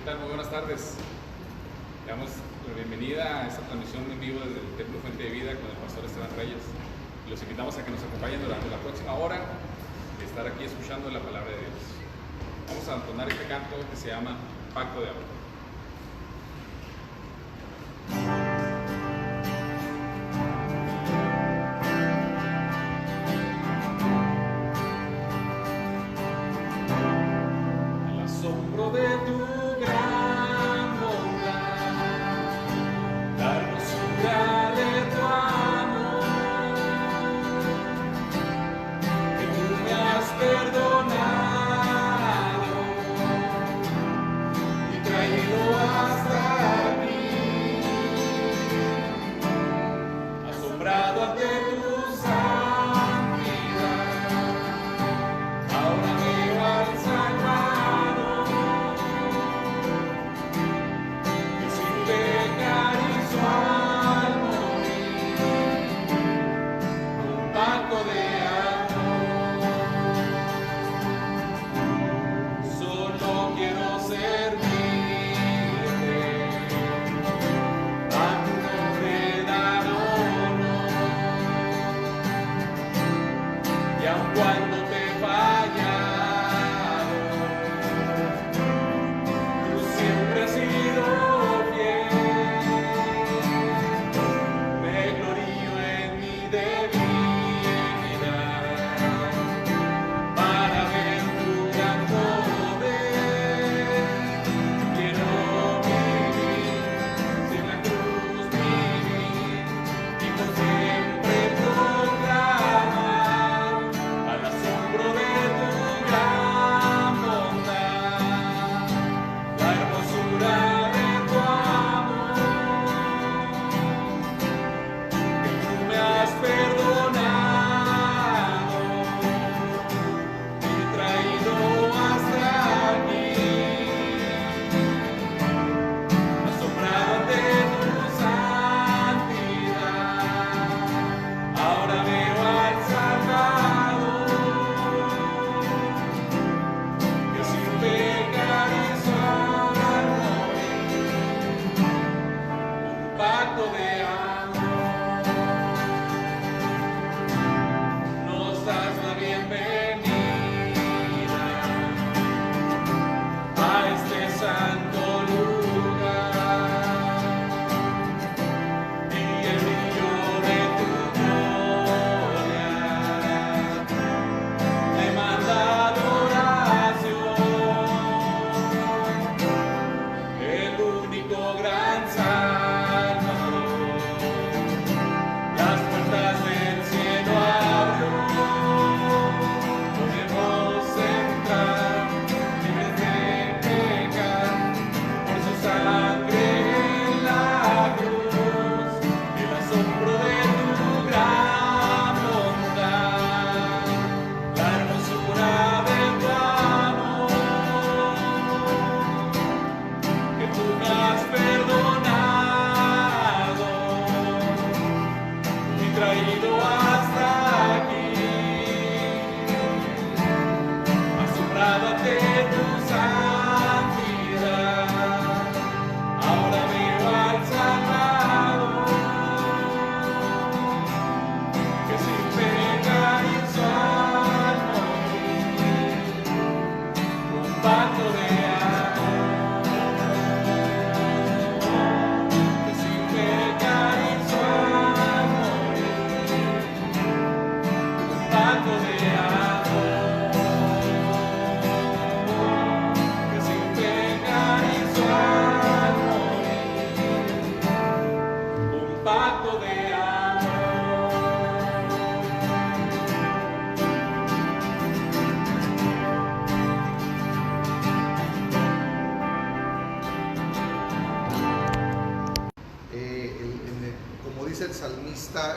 tal? Muy buenas tardes. Le damos la bienvenida a esta transmisión en vivo desde el Templo Fuente de Vida con el pastor Esteban Reyes. Los invitamos a que nos acompañen durante la próxima hora de estar aquí escuchando la palabra de Dios. Vamos a entonar este canto que se llama Pacto de Amor.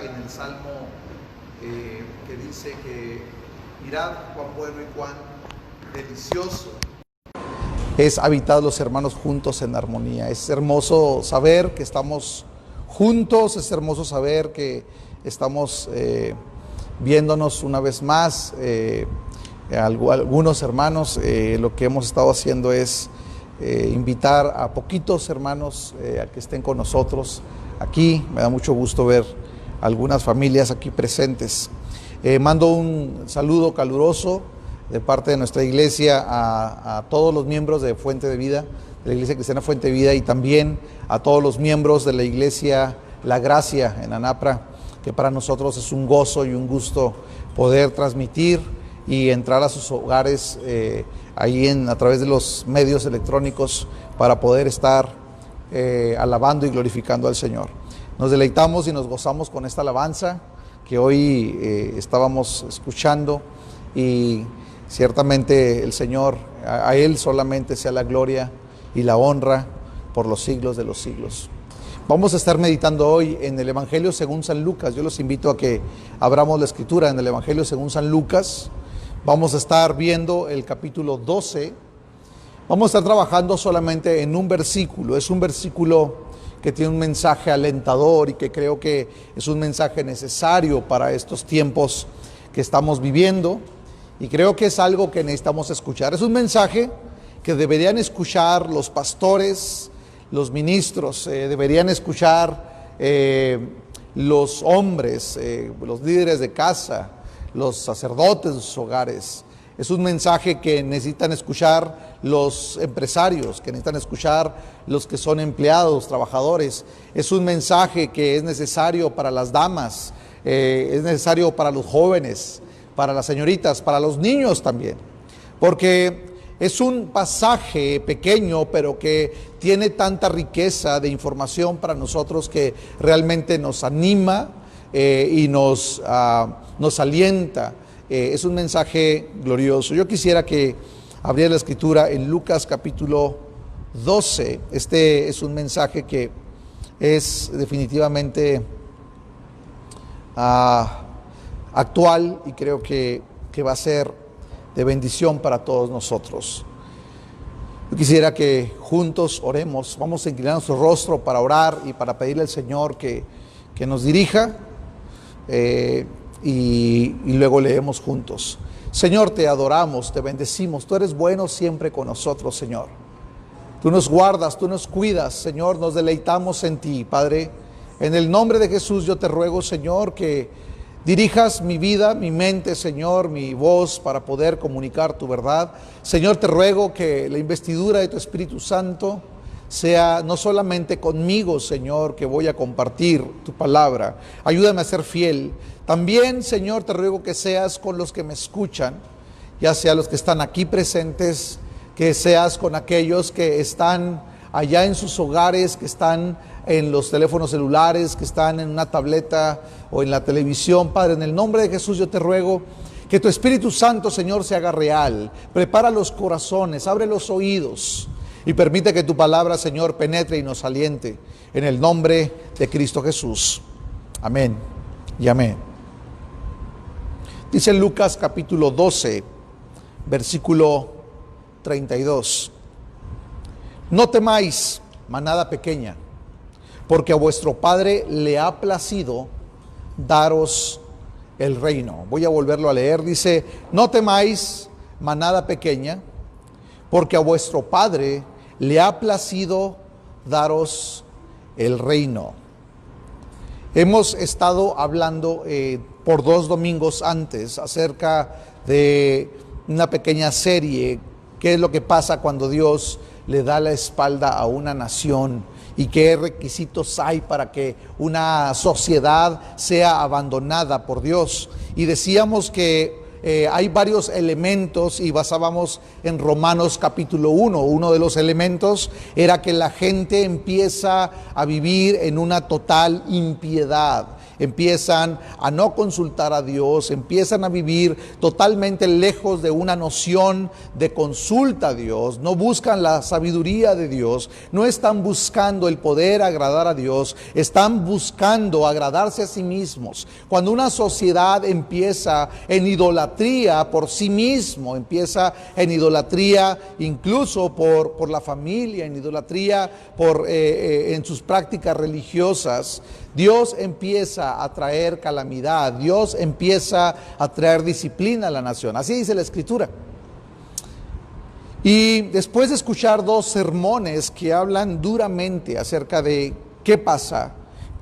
En el Salmo que dice que mirad cuán bueno y cuán delicioso es habitar los hermanos juntos en armonía. Es hermoso saber que estamos juntos, es hermoso saber que estamos viéndonos una vez más. Algunos hermanos, lo que hemos estado haciendo es invitar a poquitos hermanos a que estén con nosotros aquí. Me da mucho gusto ver algunas familias aquí presentes. Mando un saludo caluroso de parte de nuestra iglesia a todos los miembros de Fuente de Vida, de la Iglesia Cristiana Fuente de Vida, y también a todos los miembros de la Iglesia La Gracia en Anapra, que para nosotros es un gozo y un gusto poder transmitir y entrar a sus hogares ahí a través de los medios electrónicos para poder estar alabando y glorificando al Señor. Nos deleitamos y nos gozamos con esta alabanza que hoy estábamos escuchando, y ciertamente el Señor, a Él solamente sea la gloria y la honra por los siglos de los siglos. Vamos a estar meditando hoy en el Evangelio según San Lucas. Yo los invito a que abramos la escritura en el Evangelio según San Lucas. Vamos a estar viendo el capítulo 12. Vamos a estar trabajando solamente en un versículo. Es un versículo que tiene un mensaje alentador y que creo que es un mensaje necesario para estos tiempos que estamos viviendo, y creo que es algo que necesitamos escuchar. Es un mensaje que deberían escuchar los pastores, los ministros, deberían escuchar los hombres, los líderes de casa, los sacerdotes de sus hogares. Es un mensaje que necesitan escuchar los empresarios, que necesitan escuchar los que son empleados, trabajadores. Es un mensaje que es necesario para las damas, es necesario para los jóvenes, para las señoritas, para los niños también. Porque es un pasaje pequeño, pero que tiene tanta riqueza de información para nosotros que realmente nos anima y nos alienta. Es un mensaje glorioso. Yo quisiera que abriera la escritura en Lucas capítulo 12. Este es un mensaje que es definitivamente actual, y creo que va a ser de bendición para todos nosotros. Yo quisiera que juntos oremos. Vamos a inclinar nuestro rostro para orar y para pedirle al Señor que nos dirija. Y luego leemos juntos. Señor, te adoramos, te bendecimos. Tú eres bueno siempre con nosotros, Señor. Tú nos guardas, tú nos cuidas, Señor. Nos deleitamos en ti, Padre. En el nombre de Jesús yo te ruego, Señor, que dirijas mi vida, mi mente, Señor, mi voz para poder comunicar tu verdad. Señor, te ruego que la investidura de tu Espíritu Santo sea no solamente conmigo, Señor, que voy a compartir tu palabra. Ayúdame a ser fiel. También, Señor, te ruego que seas con los que me escuchan, ya sea los que están aquí presentes, que seas con aquellos que están allá en sus hogares, que están en los teléfonos celulares, que están en una tableta o en la televisión. Padre, en el nombre de Jesús yo te ruego que tu Espíritu Santo, Señor, se haga real. Prepara los corazones, abre los oídos y permite que tu palabra, Señor, penetre y nos aliente. En el nombre de Cristo Jesús. Amén y amén. Dice Lucas capítulo 12, versículo 32. No temáis, manada pequeña, porque a vuestro Padre le ha placido daros el reino. Voy a volverlo a leer. Dice, no temáis, manada pequeña, porque a vuestro Padre le ha placido daros el reino. Hemos estado hablando por 2 domingos antes acerca de una pequeña serie, qué es lo que pasa cuando Dios le da la espalda a una nación y qué requisitos hay para que una sociedad sea abandonada por Dios. Y decíamos que hay varios elementos y basábamos en Romanos capítulo 1. Uno de los elementos era que la gente empieza a vivir en una total impiedad. Empiezan a no consultar a Dios, empiezan a vivir totalmente lejos de una noción de consulta a Dios, no buscan la sabiduría de Dios, no están buscando el poder agradar a Dios, están buscando agradarse a sí mismos. Cuando una sociedad empieza en idolatría por sí mismo, empieza en idolatría incluso por la familia, en idolatría en sus prácticas religiosas, Dios empieza a traer calamidad, Dios empieza a traer disciplina a la nación. Así dice la Escritura. Y después de escuchar dos sermones que hablan duramente acerca de qué pasa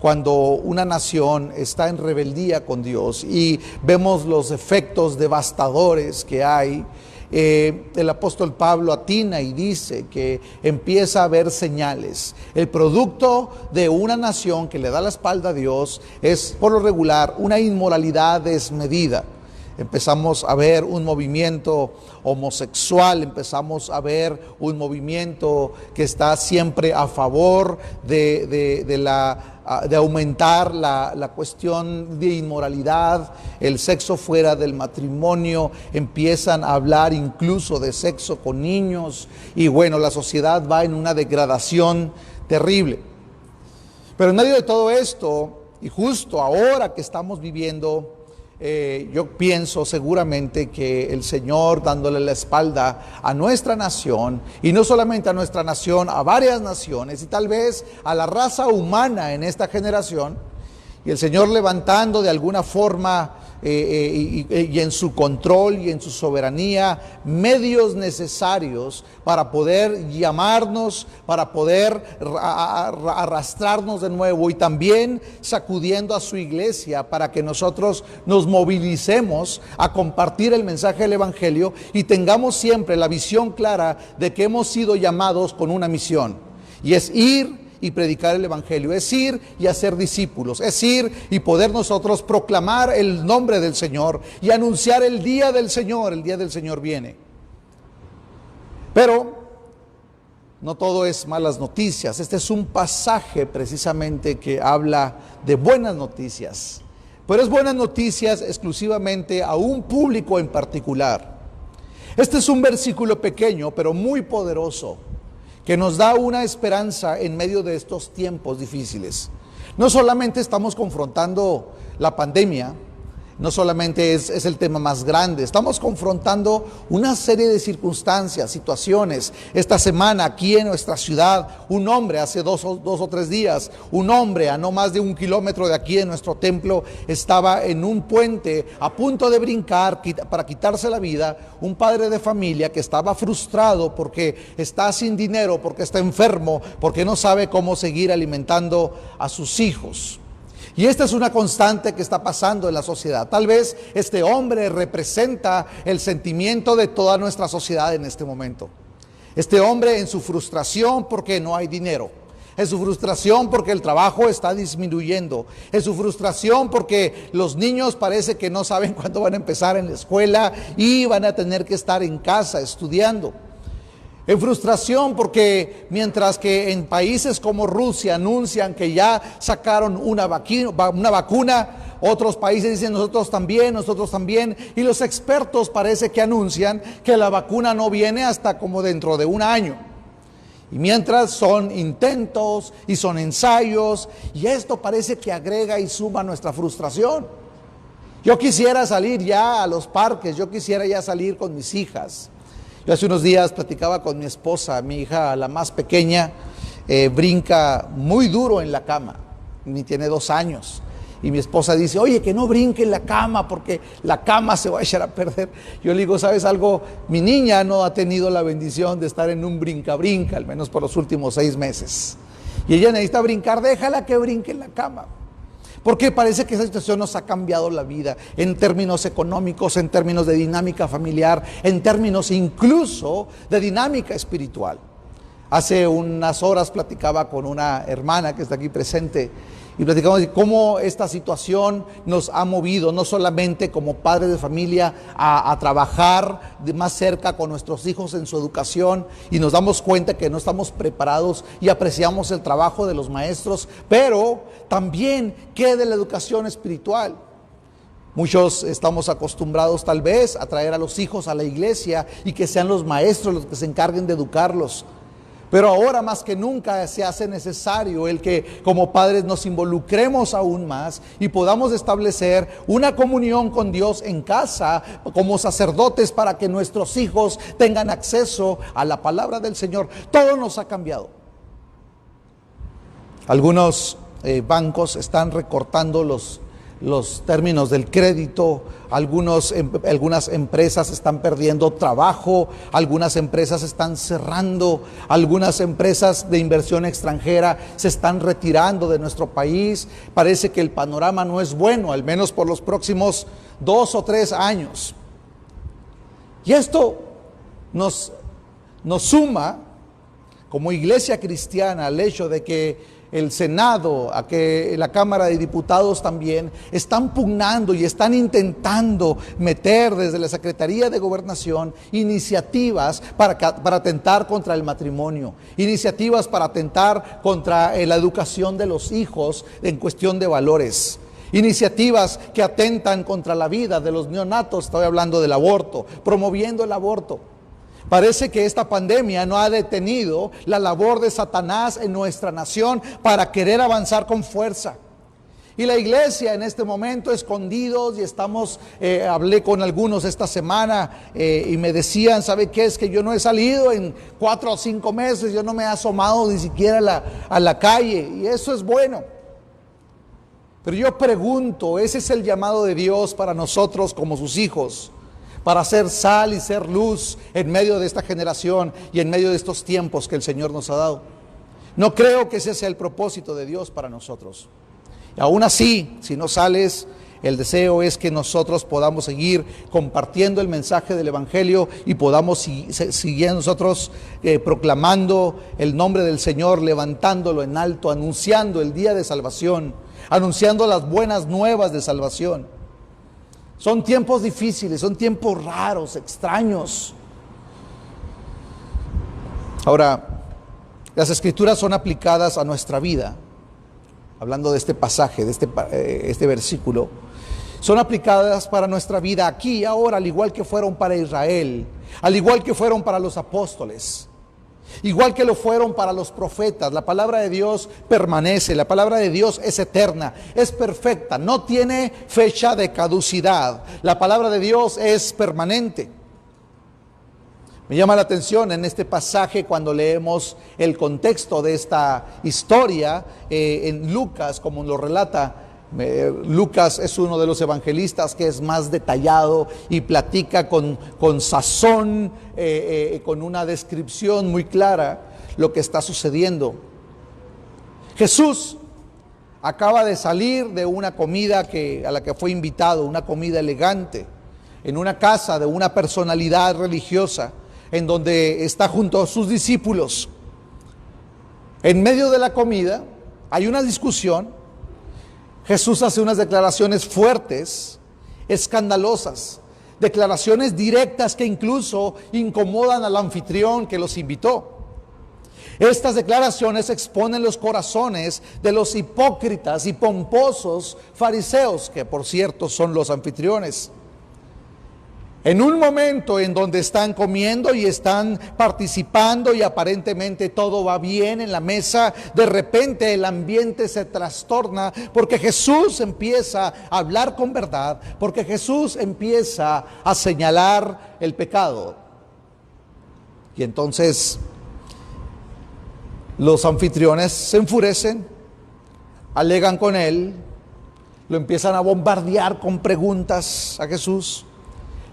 cuando una nación está en rebeldía con Dios y vemos los efectos devastadores que hay, el apóstol Pablo atina y dice que empieza a haber señales. El producto de una nación que le da la espalda a Dios es, por lo regular, una inmoralidad desmedida. Empezamos a ver un movimiento homosexual, empezamos a ver un movimiento que está siempre a favor de aumentar la cuestión de inmoralidad, el sexo fuera del matrimonio, empiezan a hablar incluso de sexo con niños, y bueno, la sociedad va en una degradación terrible. Pero en medio de todo esto, y justo ahora que estamos viviendo, yo pienso seguramente que el Señor, dándole la espalda a nuestra nación, y no solamente a nuestra nación, a varias naciones, y tal vez a la raza humana en esta generación, y el Señor levantando de alguna forma y en su control y en su soberanía medios necesarios para poder llamarnos, para poder arrastrarnos de nuevo, y también sacudiendo a su iglesia para que nosotros nos movilicemos a compartir el mensaje del Evangelio y tengamos siempre la visión clara de que hemos sido llamados con una misión, y es ir y predicar el Evangelio, es ir y hacer discípulos, es ir y poder nosotros proclamar el nombre del Señor y anunciar el día del Señor viene. Pero no todo es malas noticias. Este es un pasaje precisamente que habla de buenas noticias, pero es buenas noticias exclusivamente a un público en particular. Este es un versículo pequeño, pero muy poderoso, que nos da una esperanza en medio de estos tiempos difíciles. No solamente estamos confrontando la pandemia, no solamente es el tema más grande, estamos confrontando una serie de circunstancias, situaciones. Esta semana aquí en nuestra ciudad, un hombre, hace dos o tres días, un hombre a no más de 1 kilómetro de aquí en nuestro templo, estaba en un puente a punto de brincar para quitarse la vida. Un padre de familia que estaba frustrado porque está sin dinero, porque está enfermo, porque no sabe cómo seguir alimentando a sus hijos. Y esta es una constante que está pasando en la sociedad. Tal vez este hombre representa el sentimiento de toda nuestra sociedad en este momento. Este hombre en su frustración porque no hay dinero, en su frustración porque el trabajo está disminuyendo, en su frustración porque los niños parece que no saben cuándo van a empezar en la escuela y van a tener que estar en casa estudiando. En frustración porque mientras que en países como Rusia anuncian que ya sacaron una vacuna, otros países dicen nosotros también, y los expertos parece que anuncian que la vacuna no viene hasta como dentro de 1 año. Y mientras son intentos y son ensayos, y esto parece que agrega y suma nuestra frustración. Yo quisiera salir ya a los parques, yo quisiera ya salir con mis hijas. Yo hace unos días platicaba con mi esposa, mi hija, la más pequeña, brinca muy duro en la cama, tiene 2 años. Y mi esposa dice, oye, que no brinque en la cama porque la cama se va a echar a perder. Yo le digo, ¿sabes algo? Mi niña no ha tenido la bendición de estar en un brinca-brinca, al menos por los últimos 6 meses. Y ella necesita brincar, déjala que brinque en la cama. Porque parece que esa situación nos ha cambiado la vida en términos económicos, en términos de dinámica familiar, en términos incluso de dinámica espiritual. Hace unas horas platicaba con una hermana que está aquí presente y platicamos de cómo esta situación nos ha movido, no solamente como padres de familia, a trabajar de más cerca con nuestros hijos en su educación, y nos damos cuenta que no estamos preparados y apreciamos el trabajo de los maestros, pero también que de la educación espiritual. Muchos estamos acostumbrados tal vez a traer a los hijos a la iglesia y que sean los maestros los que se encarguen de educarlos. Pero ahora más que nunca se hace necesario el que como padres nos involucremos aún más y podamos establecer una comunión con Dios en casa como sacerdotes para que nuestros hijos tengan acceso a la palabra del Señor. Todo nos ha cambiado. Algunos bancos están recortando los términos del crédito, algunas empresas están perdiendo trabajo, algunas empresas están cerrando, algunas empresas de inversión extranjera se están retirando de nuestro país. Parece que el panorama no es bueno, al menos por los próximos 2 o 3 años. Y esto nos suma como iglesia cristiana al hecho de que el Senado, a que la Cámara de Diputados también están pugnando y están intentando meter desde la Secretaría de Gobernación iniciativas para atentar contra el matrimonio, iniciativas para atentar contra la educación de los hijos en cuestión de valores, iniciativas que atentan contra la vida de los neonatos, estoy hablando del aborto, promoviendo el aborto. Parece que esta pandemia no ha detenido la labor de Satanás en nuestra nación para querer avanzar con fuerza. Y la iglesia en este momento escondidos, y hablé con algunos esta semana y me decían, ¿sabe qué? Es que yo no he salido en 4 o 5 meses, yo no me he asomado ni siquiera a la calle, y eso es bueno. Pero yo pregunto, ¿ese es el llamado de Dios para nosotros como sus hijos? Para ser sal y ser luz en medio de esta generación y en medio de estos tiempos que el Señor nos ha dado. No creo que ese sea el propósito de Dios para nosotros. Y aún así, si no sales, el deseo es que nosotros podamos seguir compartiendo el mensaje del Evangelio y podamos seguir nosotros proclamando el nombre del Señor, levantándolo en alto, anunciando el día de salvación, anunciando las buenas nuevas de salvación. Son tiempos difíciles, son tiempos raros, extraños. Ahora, las Escrituras son aplicadas a nuestra vida. Hablando de este pasaje, de este versículo, son aplicadas para nuestra vida aquí y ahora, al igual que fueron para Israel, al igual que fueron para los apóstoles, igual que lo fueron para los profetas. La palabra de Dios permanece, la palabra de Dios es eterna, es perfecta, no tiene fecha de caducidad. La palabra de Dios es permanente. Me llama la atención en este pasaje cuando leemos el contexto de esta historia en Lucas, como lo relata. Lucas es uno de los evangelistas que es más detallado y platica con sazón, con una descripción muy clara lo que está sucediendo. Jesús acaba de salir de una comida a la que fue invitado, una comida elegante, en una casa de una personalidad religiosa, en donde está junto a sus discípulos. En medio de la comida hay una discusión. Jesús hace unas declaraciones fuertes, escandalosas, declaraciones directas que incluso incomodan al anfitrión que los invitó. Estas declaraciones exponen los corazones de los hipócritas y pomposos fariseos, que por cierto son los anfitriones. En un momento en donde están comiendo y están participando y aparentemente todo va bien en la mesa, de repente el ambiente se trastorna porque Jesús empieza a hablar con verdad, porque Jesús empieza a señalar el pecado. Y entonces los anfitriones se enfurecen, alegan con él, lo empiezan a bombardear con preguntas a Jesús.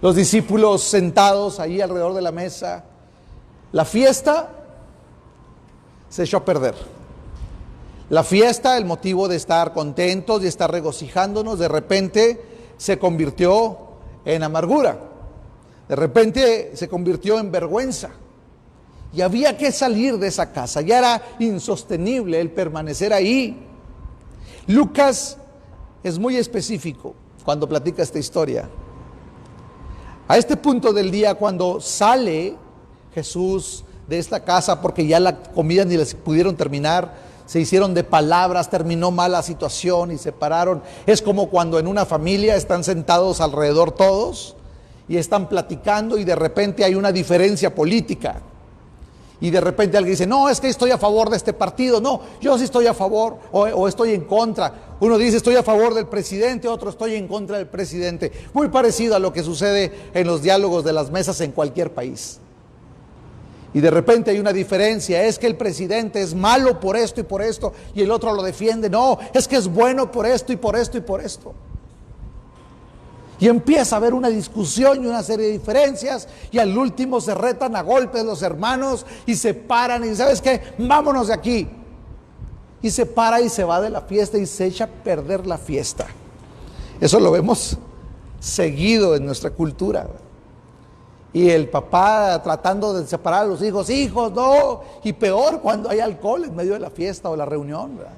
Los discípulos sentados ahí alrededor de la mesa. La fiesta se echó a perder. La fiesta, el motivo de estar contentos y estar regocijándonos, de repente se convirtió en amargura. De repente se convirtió en vergüenza. Y había que salir de esa casa. Ya era insostenible el permanecer ahí. Lucas es muy específico cuando platica esta historia. A este punto del día, cuando sale Jesús de esta casa, porque ya la comida ni les pudieron terminar, se hicieron de palabras, terminó mal la situación y se pararon. Es como cuando en una familia están sentados alrededor todos y están platicando y de repente hay una diferencia política. Y de repente alguien dice, no, es que estoy a favor de este partido. No, yo sí estoy a favor o estoy en contra. Uno dice, estoy a favor del presidente, otro estoy en contra del presidente. Muy parecido a lo que sucede en los diálogos de las mesas en cualquier país. Y de repente hay una diferencia, es que el presidente es malo por esto y por esto, y el otro lo defiende. No, es que es bueno por esto y por esto y por esto. Y empieza a haber una discusión y una serie de diferencias, y al último se retan a golpes los hermanos y se paran y dicen, ¿sabes qué? Vámonos de aquí. Y se para y se va de la fiesta y se echa a perder la fiesta. Eso lo vemos seguido en nuestra cultura. Y el papá tratando de separar a los hijos, hijos, no. Y peor cuando hay alcohol en medio de la fiesta o la reunión, ¿verdad?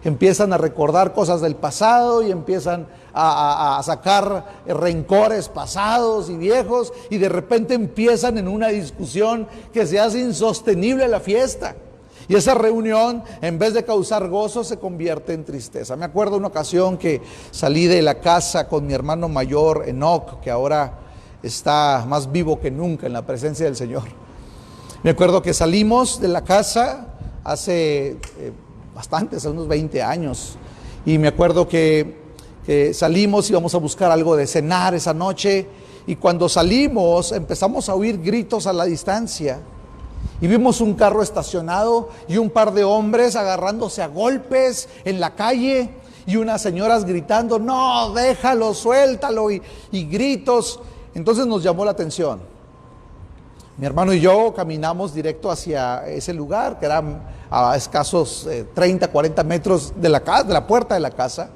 Empiezan a recordar cosas del pasado y empiezan a sacar rencores pasados y viejos, y de repente empiezan en una discusión que se hace insostenible la fiesta. Y esa reunión, en vez de causar gozo, se convierte en tristeza. Me acuerdo una ocasión que salí de la casa con mi hermano mayor, Enoch, que ahora está más vivo que nunca en la presencia del Señor. Me acuerdo que salimos de la casa hace hace unos 20 años. Y me acuerdo que salimos y íbamos a buscar algo de cenar esa noche. Y cuando salimos empezamos a oír gritos a la distancia. Y vimos un carro estacionado y un par de hombres agarrándose a golpes en la calle. Y unas señoras gritando, no, déjalo, suéltalo, y gritos. Entonces nos llamó la atención. Mi hermano y yo caminamos directo hacia ese lugar, que era a escasos 30, 40 metros de la puerta de la casa.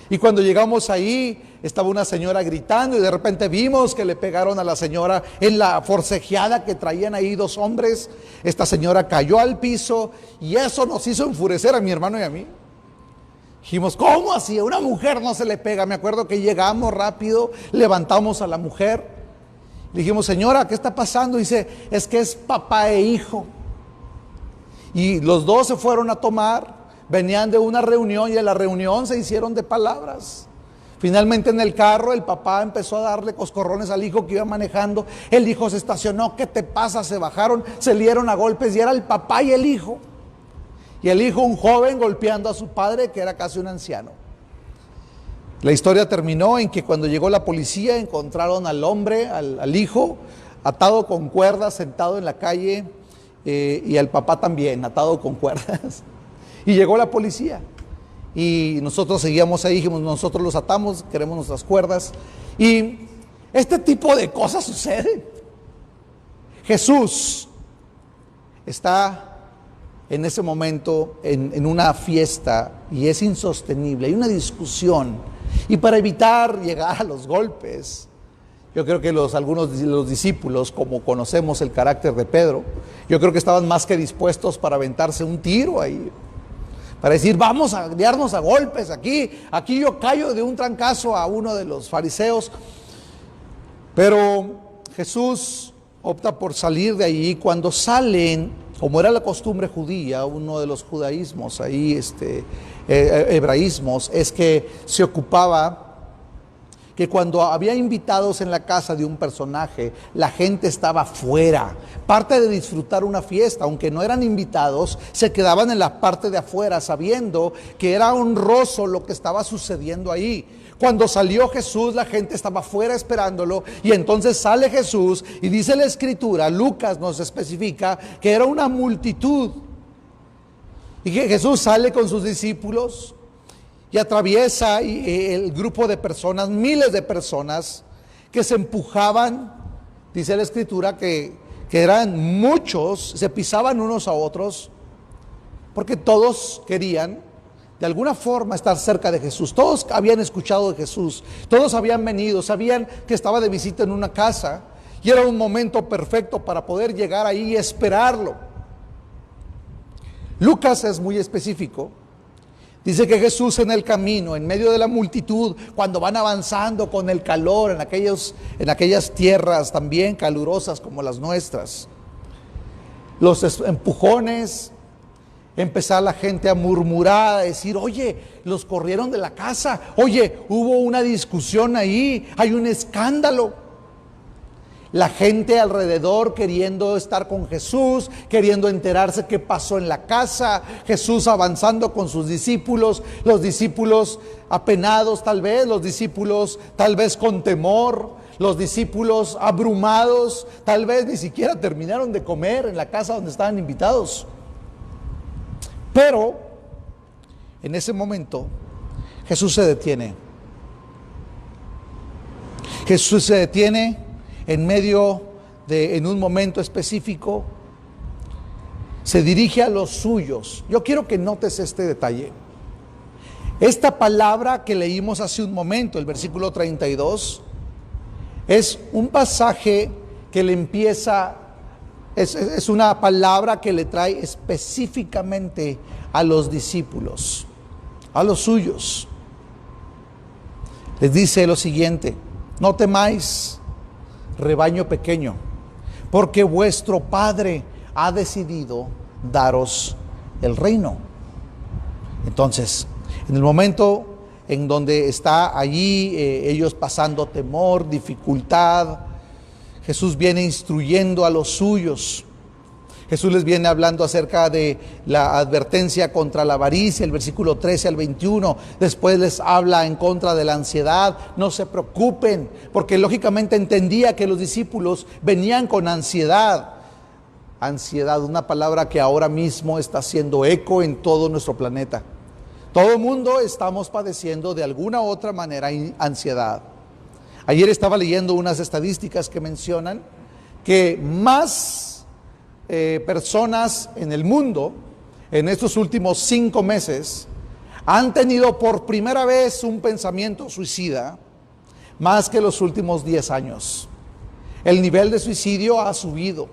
Y cuando llegamos ahí, estaba una señora gritando y de repente vimos que le pegaron a la señora en la forcejeada que traían ahí dos hombres. Esta señora cayó al piso y eso nos hizo enfurecer a mi hermano y a mí. Dijimos, ¿cómo así? A una mujer no se le pega. Me acuerdo que llegamos rápido, levantamos a la mujer. Le dijimos, señora, ¿qué está pasando? Dice, es que es papá e hijo. Y los dos se fueron a tomar. Venían de una reunión y en la reunión se hicieron de palabras. Finalmente en el carro el papá empezó a darle coscorrones al hijo que iba manejando. El hijo se estacionó, ¿qué te pasa? Se bajaron, se dieron a golpes y era el papá y el hijo. Y el hijo, un joven, golpeando a su padre, que era casi un anciano. La historia terminó en que cuando llegó la policía encontraron al hombre, al hijo, atado con cuerdas, sentado en la calle, y al papá también, atado con cuerdas. Y llegó la policía y nosotros seguíamos ahí, dijimos, nosotros los atamos, queremos nuestras cuerdas. Y este tipo de cosas suceden. Jesús está en ese momento en una fiesta y es insostenible, hay una discusión. Y para evitar llegar a los golpes, yo creo que algunos de los discípulos, como conocemos el carácter de Pedro, yo creo que estaban más que dispuestos para aventarse un tiro ahí. Para decir, vamos a liarnos a golpes aquí yo callo de un trancazo a uno de los fariseos. Pero Jesús opta por salir de allí. Cuando salen, como era la costumbre judía, uno de los judaísmos ahí, hebraísmos, es que se ocupaba que cuando había invitados en la casa de un personaje, la gente estaba fuera. Parte de disfrutar una fiesta, aunque no eran invitados, se quedaban en la parte de afuera, sabiendo que era honroso lo que estaba sucediendo ahí. Cuando salió Jesús, la gente estaba fuera esperándolo, y entonces sale Jesús, y dice la Escritura, Lucas nos especifica, que era una multitud. Y que Jesús sale con sus discípulos, y atraviesa el grupo de personas, miles de personas que se empujaban, dice la Escritura que eran muchos, se pisaban unos a otros, porque todos querían de alguna forma estar cerca de Jesús. Todos habían escuchado de Jesús, todos habían venido, sabían que estaba de visita en una casa y era un momento perfecto para poder llegar ahí y esperarlo. Lucas es muy específico. Dice que Jesús en el camino, en medio de la multitud, cuando van avanzando con el calor en aquellas tierras también calurosas como las nuestras, los empujones, empezar la gente a murmurar, a decir, oye, los corrieron de la casa, oye, hubo una discusión ahí, hay un escándalo. La gente alrededor queriendo estar con Jesús, queriendo enterarse qué pasó en la casa, Jesús avanzando con sus discípulos, los discípulos apenados tal vez, los discípulos tal vez con temor, los discípulos abrumados, tal vez ni siquiera terminaron de comer en la casa donde estaban invitados. Pero en ese momento Jesús se detiene Jesús se detiene en un momento específico, se dirige a los suyos. Yo quiero que notes este detalle. Esta palabra que leímos hace un momento, el versículo 32, es un pasaje que le empieza, es una palabra que le trae específicamente a los discípulos, a los suyos. Les dice lo siguiente: no temáis, rebaño pequeño, porque vuestro Padre ha decidido daros el reino. Entonces, en el momento en donde está allí ellos pasando temor, dificultad, Jesús viene instruyendo a los suyos. Jesús les viene hablando acerca de la advertencia contra la avaricia, el versículo 13 al 21. Después les habla en contra de la ansiedad. No se preocupen, porque lógicamente entendía que los discípulos venían con ansiedad. Ansiedad, una palabra que ahora mismo está haciendo eco en todo nuestro planeta. Todo el mundo estamos padeciendo de alguna u otra manera ansiedad. Ayer estaba leyendo unas estadísticas que mencionan que más personas en el mundo en estos últimos 5 meses han tenido por primera vez un pensamiento suicida, más que los últimos 10 años. El nivel de suicidio ha subido.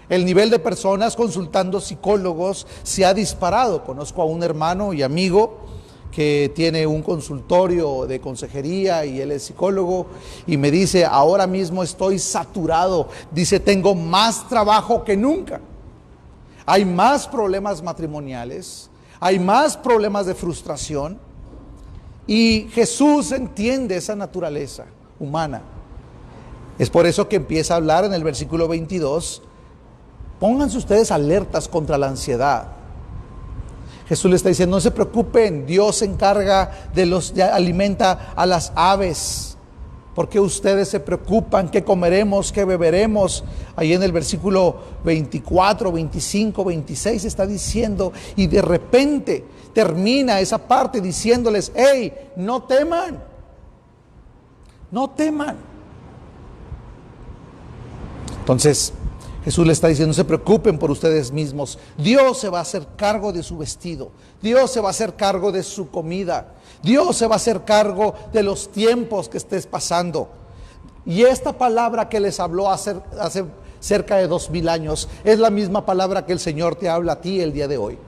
El nivel de personas consultando psicólogos se ha disparado. Conozco a un hermano y amigo que tiene un consultorio de consejería y él es psicólogo y me dice: ahora mismo estoy saturado. Dice: tengo más trabajo que nunca. Hay más problemas matrimoniales, hay más problemas de frustración, y Jesús entiende esa naturaleza humana. Es por eso que empieza a hablar en el versículo 22: pónganse ustedes alertas contra la ansiedad. Jesús le está diciendo: no se preocupen, Dios se encarga alimenta a las aves. ¿Por qué ustedes se preocupan? ¿Qué comeremos? ¿Qué beberemos? Ahí en el versículo 24, 25, 26 está diciendo, y de repente termina esa parte diciéndoles: hey, no teman, no teman. Entonces Jesús le está diciendo: no se preocupen por ustedes mismos. Dios se va a hacer cargo de su vestido. Dios se va a hacer cargo de su comida. Dios se va a hacer cargo de los tiempos que estés pasando. Y esta palabra que les habló hace cerca de 2000 años es la misma palabra que el Señor te habla a ti el día de hoy.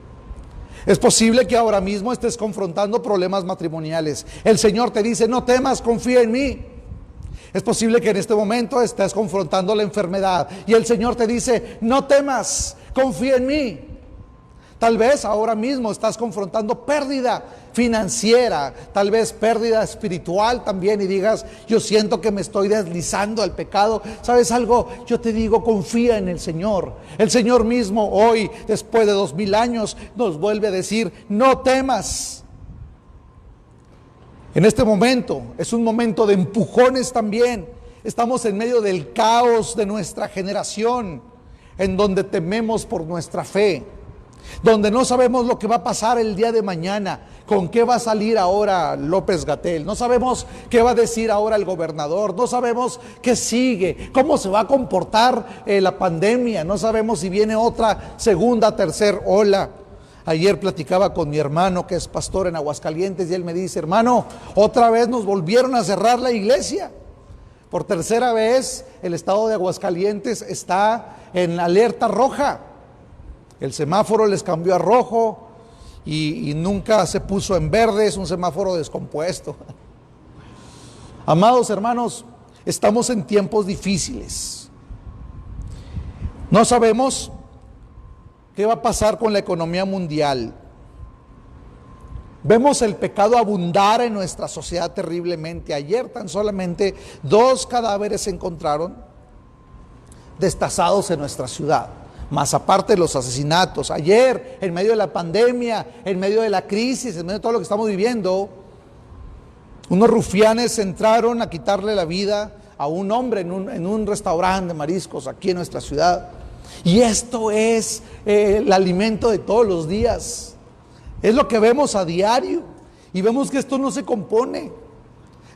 Es posible que ahora mismo estés confrontando problemas matrimoniales. El Señor te dice: no temas, confía en mí. Es posible que en este momento estés confrontando la enfermedad y el Señor te dice: no temas, confía en mí. Tal vez ahora mismo estás confrontando pérdida financiera, tal vez pérdida espiritual también, y digas: yo siento que me estoy deslizando al pecado. ¿Sabes algo? Yo te digo: confía en el Señor. El Señor mismo hoy, después de 2000 años, nos vuelve a decir: no temas. En este momento es un momento de empujones también. Estamos en medio del caos de nuestra generación, en donde tememos por nuestra fe, donde no sabemos lo que va a pasar el día de mañana, con qué va a salir ahora López-Gatell, no sabemos qué va a decir ahora el gobernador, no sabemos qué sigue, cómo se va a comportar la pandemia, no sabemos si viene otra segunda, tercera ola. Ayer platicaba con mi hermano que es pastor en Aguascalientes y él me dice: hermano, otra vez nos volvieron a cerrar la iglesia. Por tercera vez el estado de Aguascalientes está en alerta roja. El semáforo les cambió a rojo y nunca se puso en verde, es un semáforo descompuesto. Amados hermanos, estamos en tiempos difíciles. No sabemos qué va a pasar con la economía mundial. Vemos el pecado abundar en nuestra sociedad terriblemente. Ayer tan solamente 2 cadáveres se encontraron destazados en nuestra ciudad, más aparte de los asesinatos. Ayer, en medio de la pandemia, en medio de la crisis, en medio de todo lo que estamos viviendo, unos rufianes entraron a quitarle la vida a un hombre en un restaurante de mariscos aquí en nuestra ciudad. Y esto es el alimento de todos los días. Es lo que vemos a diario. Y vemos que esto no se compone.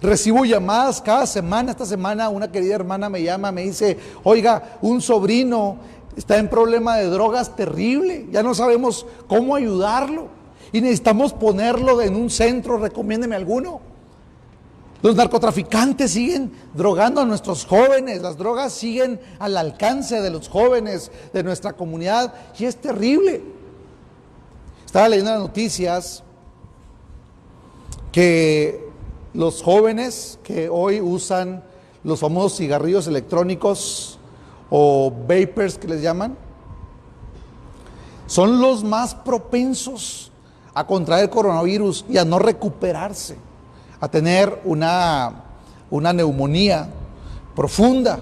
Recibo llamadas cada semana. Esta semana una querida hermana me llama, me dice, oiga, un sobrino está en problema de drogas terrible, ya no sabemos cómo ayudarlo y necesitamos ponerlo en un centro, recomiéndeme alguno. Los narcotraficantes siguen drogando a nuestros jóvenes, las drogas siguen al alcance de los jóvenes de nuestra comunidad y es terrible. Estaba leyendo las noticias que los jóvenes que hoy usan los famosos cigarrillos electrónicos o vapers que les llaman, son los más propensos a contraer coronavirus y a no recuperarse, a tener una neumonía profunda.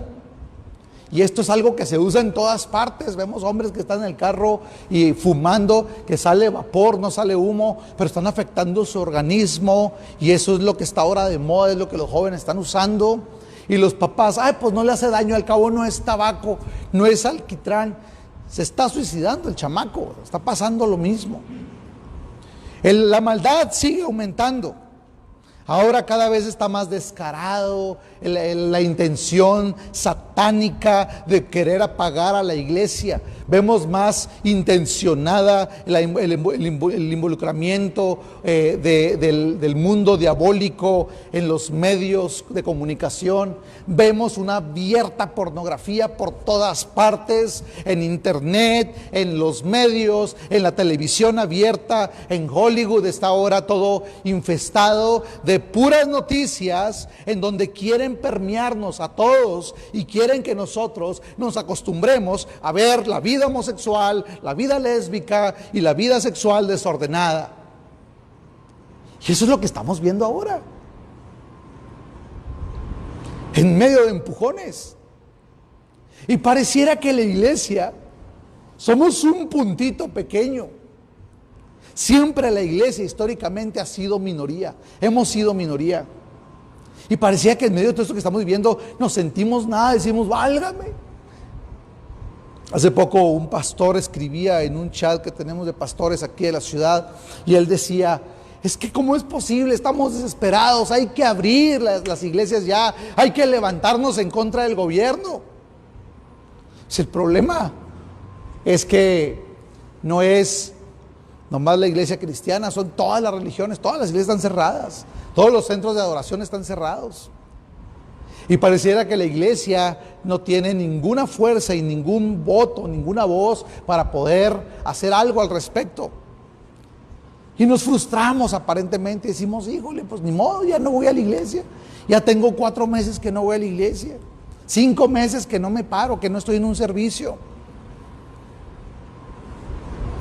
Y esto es algo que se usa en todas partes. Vemos hombres que están en el carro y fumando, que sale vapor, no sale humo, pero están afectando su organismo. Y eso es lo que está ahora de moda, es lo que los jóvenes están usando. Y los papás, ay, pues no le hace daño, al cabo no es tabaco, no es alquitrán. Se está suicidando el chamaco, está pasando lo mismo. La maldad sigue aumentando. Ahora cada vez está más descarado la intención satánica de querer apagar a la iglesia. Vemos más intencionada el involucramiento del mundo diabólico en los medios de comunicación. Vemos una abierta pornografía por todas partes, en internet, en los medios, en la televisión abierta, en Hollywood está ahora todo infestado de puras noticias en donde quieren permearnos a todos y quieren que nosotros nos acostumbremos a ver la vida homosexual, la vida lésbica y la vida sexual desordenada. Y eso es lo que estamos viendo ahora, en medio de empujones. Y pareciera que la iglesia somos un puntito pequeño. Siempre la iglesia históricamente ha sido minoría, hemos sido minoría. Y parecía que en medio de todo esto que estamos viviendo nos sentimos nada, decimos, válgame. Hace poco un pastor escribía en un chat que tenemos de pastores aquí de la ciudad y él decía, es que ¿cómo es posible? Estamos desesperados, hay que abrir las iglesias ya, hay que levantarnos en contra del gobierno. El problema es que no es nomás la iglesia cristiana, son todas las religiones, todas las iglesias están cerradas, todos los centros de adoración están cerrados. Y pareciera que la iglesia no tiene ninguna fuerza y ningún voto, ninguna voz para poder hacer algo al respecto. Y nos frustramos aparentemente, decimos, híjole, pues ni modo, ya no voy a la iglesia. Ya tengo 4 meses que no voy a la iglesia, 5 meses que no me paro, que no estoy en un servicio.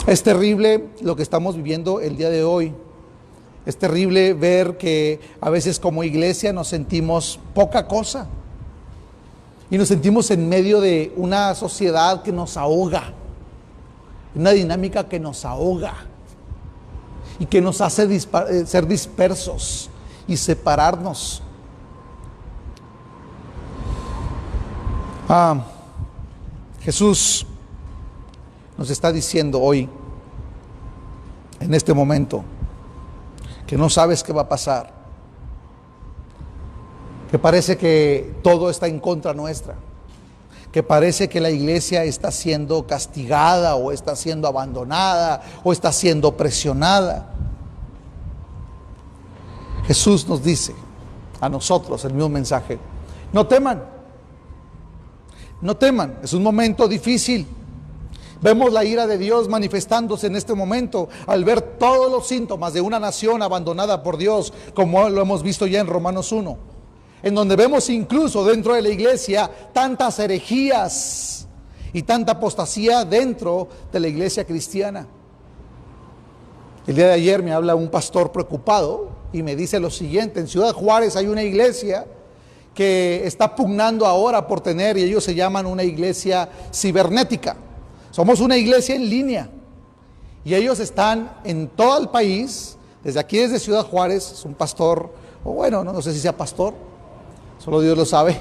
Es terrible lo que estamos viviendo el día de hoy. Es terrible ver que a veces como iglesia nos sentimos poca cosa. Y nos sentimos en medio de una sociedad que nos ahoga. Una dinámica que nos ahoga. Y que nos hace ser dispersos y separarnos. Jesús nos está diciendo hoy, en este momento, que no sabes qué va a pasar, que parece que todo está en contra nuestra, que parece que la iglesia está siendo castigada o está siendo abandonada o está siendo presionada. Jesús nos dice a nosotros el mismo mensaje: no teman, no teman, es un momento difícil. Vemos la ira de Dios manifestándose en este momento al ver todos los síntomas de una nación abandonada por Dios, como lo hemos visto ya en Romanos 1, en donde vemos incluso dentro de la iglesia tantas herejías y tanta apostasía dentro de la iglesia cristiana. El día de ayer me habla un pastor preocupado y me dice lo siguiente: en Ciudad Juárez hay una iglesia que está pugnando ahora por tener, y ellos se llaman una iglesia cibernética. Somos una iglesia en línea y ellos están en todo el país, desde aquí, desde Ciudad Juárez. Es un pastor, o bueno, no sé si sea pastor, solo Dios lo sabe,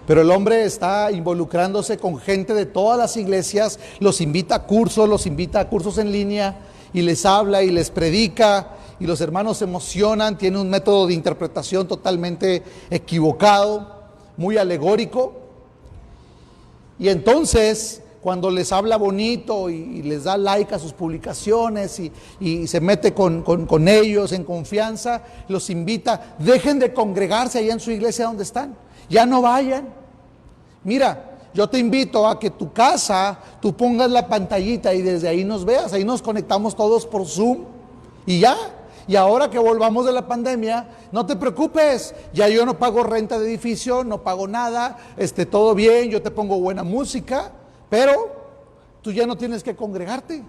pero el hombre está involucrándose con gente de todas las iglesias, los invita a cursos en línea y les habla y les predica y los hermanos se emocionan, tienen un método de interpretación totalmente equivocado, muy alegórico. Y entonces, cuando les habla bonito y les da like a sus publicaciones y se mete con ellos en confianza, los invita, dejen de congregarse allá en su iglesia donde están, ya no vayan. Mira, yo te invito a que tu casa, tú pongas la pantallita y desde ahí nos veas, ahí nos conectamos todos por Zoom y ya. Y ahora que volvamos de la pandemia, no te preocupes, ya yo no pago renta de edificio, no pago nada, todo bien, yo te pongo buena música, pero tú ya no tienes que congregarte.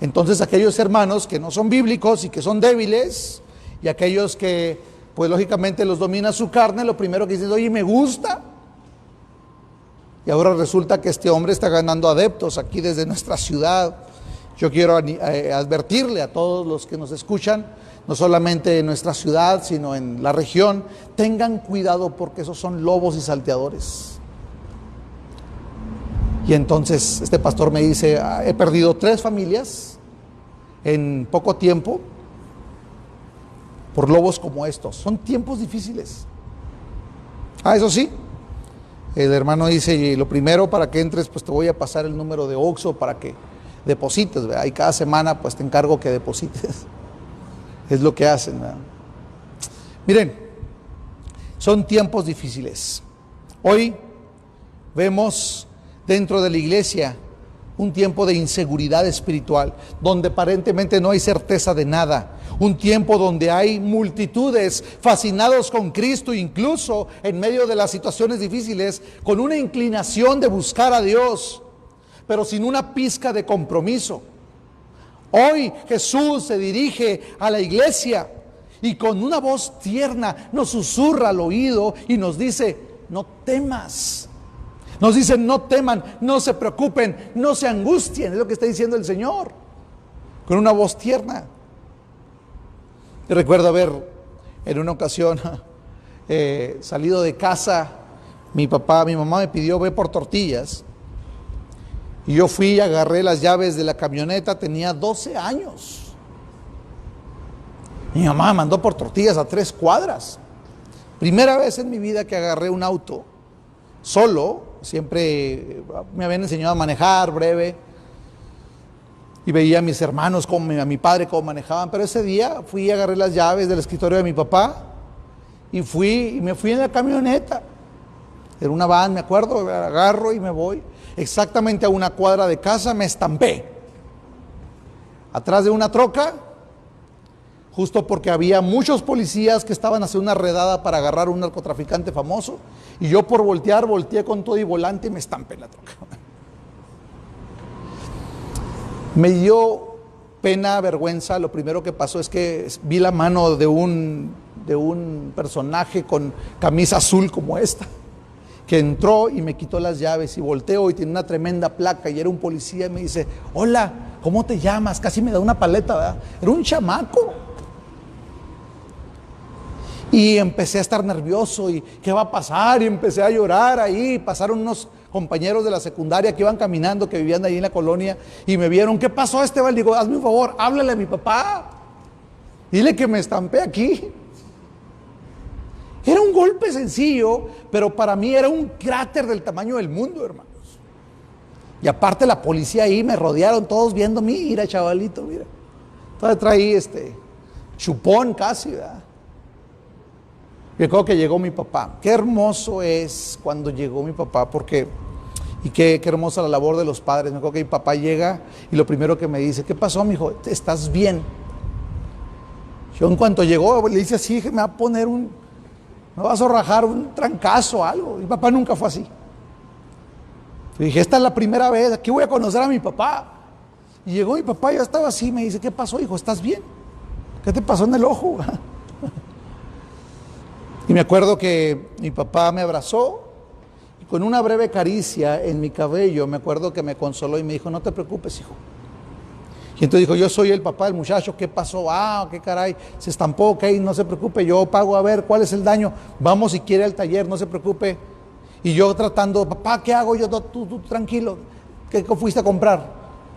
Entonces aquellos hermanos que no son bíblicos y que son débiles, y aquellos que pues lógicamente los domina su carne, lo primero que dicen, oye, me gusta. Y ahora resulta que este hombre está ganando adeptos aquí desde nuestra ciudad. Yo quiero advertirle a todos los que nos escuchan, no solamente en nuestra ciudad, sino en la región, tengan cuidado porque esos son lobos y salteadores. Y entonces este pastor me dice, he perdido 3 familias en poco tiempo por lobos como estos. Son tiempos difíciles. Eso sí, el hermano dice, y lo primero para que entres, pues te voy a pasar el número de Oxxo para que deposites, ¿verdad? Y cada semana pues te encargo que deposites. Es lo que hacen, ¿verdad? Miren, son tiempos difíciles. Hoy vemos dentro de la iglesia un tiempo de inseguridad espiritual, donde aparentemente no hay certeza de nada. Un tiempo donde hay multitudes fascinados con Cristo, incluso en medio de las situaciones difíciles, con una inclinación de buscar a Dios, pero sin una pizca de compromiso. Hoy Jesús se dirige a la iglesia y con una voz tierna nos susurra al oído y nos dice, no temas. Nos dice, no teman, no se preocupen, no se angustien. Es lo que está diciendo el Señor, con una voz tierna. Yo recuerdo haber en una ocasión salido de casa, mi mamá me pidió, ve por tortillas. Y yo fui y agarré las llaves de la camioneta, tenía 12 años. Mi mamá me mandó por tortillas a 3 cuadras. Primera vez en mi vida que agarré un auto solo, siempre me habían enseñado a manejar breve. Y veía a mis hermanos, a mi padre cómo manejaban. Pero ese día fui y agarré las llaves del escritorio de mi papá y me fui en la camioneta. Era una van, me acuerdo, agarro y me voy. Exactamente a 1 cuadra de casa me estampé atrás de una troca, justo porque había muchos policías que estaban haciendo una redada para agarrar a un narcotraficante famoso, y yo por volteé con todo y volante y me estampé en la troca. Me dio pena, vergüenza. Lo primero que pasó es que vi la mano de un personaje con camisa azul como esta, que entró y me quitó las llaves, y volteo y tiene una tremenda placa y era un policía y me dice, hola, ¿cómo te llamas? Casi me da una paleta, ¿verdad? Era un chamaco. Y empecé a estar nervioso y ¿qué va a pasar? Y empecé a llorar ahí. Pasaron unos compañeros de la secundaria que iban caminando, que vivían ahí en la colonia, y me vieron, ¿qué pasó, Esteban? Digo, hazme un favor, háblale a mi papá, dile que me estampé aquí. Era un golpe sencillo, pero para mí era un cráter del tamaño del mundo, hermanos. Y aparte la policía ahí, me rodearon todos viendo, mira chavalito, mira. Todavía traí chupón casi, ¿verdad? Recuerdo que llegó mi papá. Qué hermoso es cuando llegó mi papá, porque, y qué hermosa la labor de los padres. Me acuerdo que mi papá llega y lo primero que me dice, ¿qué pasó, mijo? ¿Estás bien? Yo en cuanto llegó, le dice así, me va a poner me vas a rajar un trancazo o algo. Mi papá nunca fue así. Y dije, esta es la primera vez, aquí voy a conocer a mi papá. Y llegó mi papá, yo estaba así, me dice, ¿qué pasó, hijo? ¿Estás bien? ¿Qué te pasó en el ojo? Y me acuerdo que mi papá me abrazó y con una breve caricia en mi cabello, me acuerdo que me consoló y me dijo, no te preocupes, hijo. Y entonces dijo, yo soy el papá del muchacho, ¿qué pasó? Qué caray, se estampó, ok, no se preocupe, yo pago, a ver, ¿cuál es el daño? Vamos si quiere al taller, no se preocupe. Y yo tratando, papá, ¿qué hago yo? Tú tranquilo, ¿qué fuiste a comprar?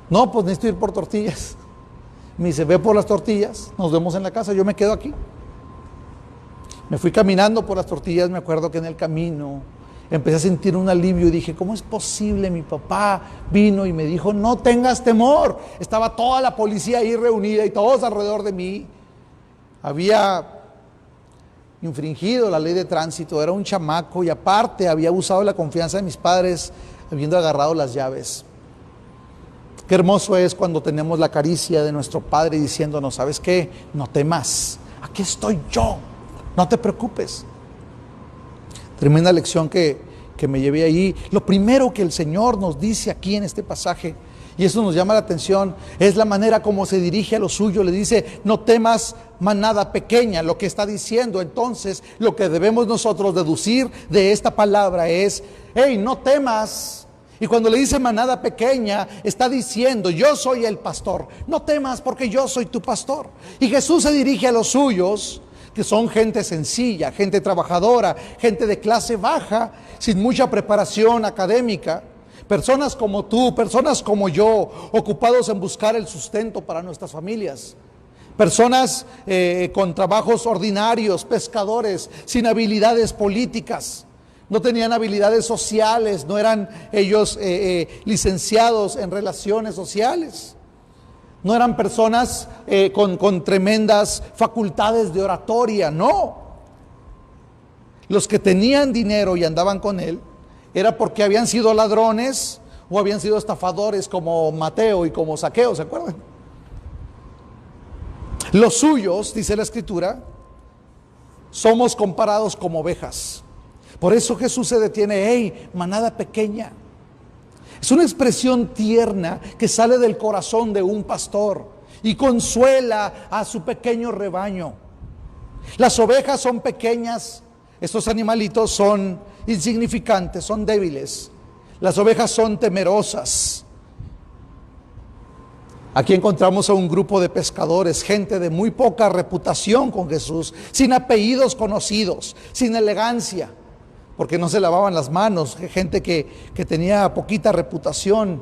No, pues necesito ir por tortillas. Me dice, ve por las tortillas, nos vemos en la casa, yo me quedo aquí. Me fui caminando por las tortillas, me acuerdo que en el camino empecé a sentir un alivio y dije, ¿cómo es posible? Mi papá vino y me dijo, no tengas temor. Estaba toda la policía ahí reunida y todos alrededor de mí. Había infringido la ley de tránsito, era un chamaco y aparte había abusado la confianza de mis padres habiendo agarrado las llaves. Qué hermoso es cuando tenemos la caricia de nuestro Padre diciéndonos, ¿sabes qué? No temas, aquí estoy yo, no te preocupes. Tremenda lección que me llevé ahí. Lo primero que el Señor nos dice aquí en este pasaje, y eso nos llama la atención, es la manera como se dirige a lo suyo. Le dice, no temas, manada pequeña. Lo que está diciendo entonces, lo que debemos nosotros deducir de esta palabra es, hey, no temas. Y cuando le dice manada pequeña, está diciendo, yo soy el pastor. No temas porque yo soy tu pastor. Y Jesús se dirige a los suyos, que son gente sencilla, gente trabajadora, gente de clase baja, sin mucha preparación académica. Personas como tú, personas como yo, ocupados en buscar el sustento para nuestras familias. Personas con trabajos ordinarios, pescadores, sin habilidades políticas. No tenían habilidades sociales, no eran ellos licenciados en relaciones sociales. No eran personas con tremendas facultades de oratoria, no. Los que tenían dinero y andaban con él, era porque habían sido ladrones o habían sido estafadores como Mateo y como Zaqueo, ¿se acuerdan? Los suyos, dice la Escritura, somos comparados como ovejas. Por eso Jesús se detiene, hey, manada pequeña. Es una expresión tierna que sale del corazón de un pastor y consuela a su pequeño rebaño. Las ovejas son pequeñas, estos animalitos son insignificantes, son débiles. Las ovejas son temerosas. Aquí encontramos a un grupo de pescadores, gente de muy poca reputación con Jesús, sin apellidos conocidos, sin elegancia, porque no se lavaban las manos, gente que tenía poquita reputación.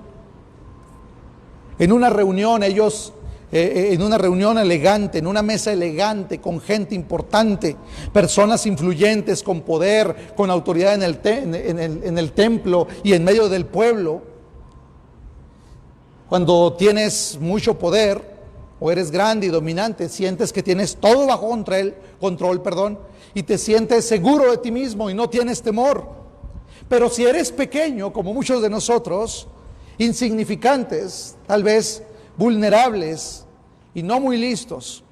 En una reunión ellos, en una reunión elegante, en una mesa elegante, con gente importante, personas influyentes, con poder, con autoridad en el templo y en medio del pueblo. Cuando tienes mucho poder, o eres grande y dominante, sientes que tienes todo bajo control, y te sientes seguro de ti mismo y no tienes temor. Pero si eres pequeño, como muchos de nosotros, insignificantes, tal vez vulnerables y no muy listos,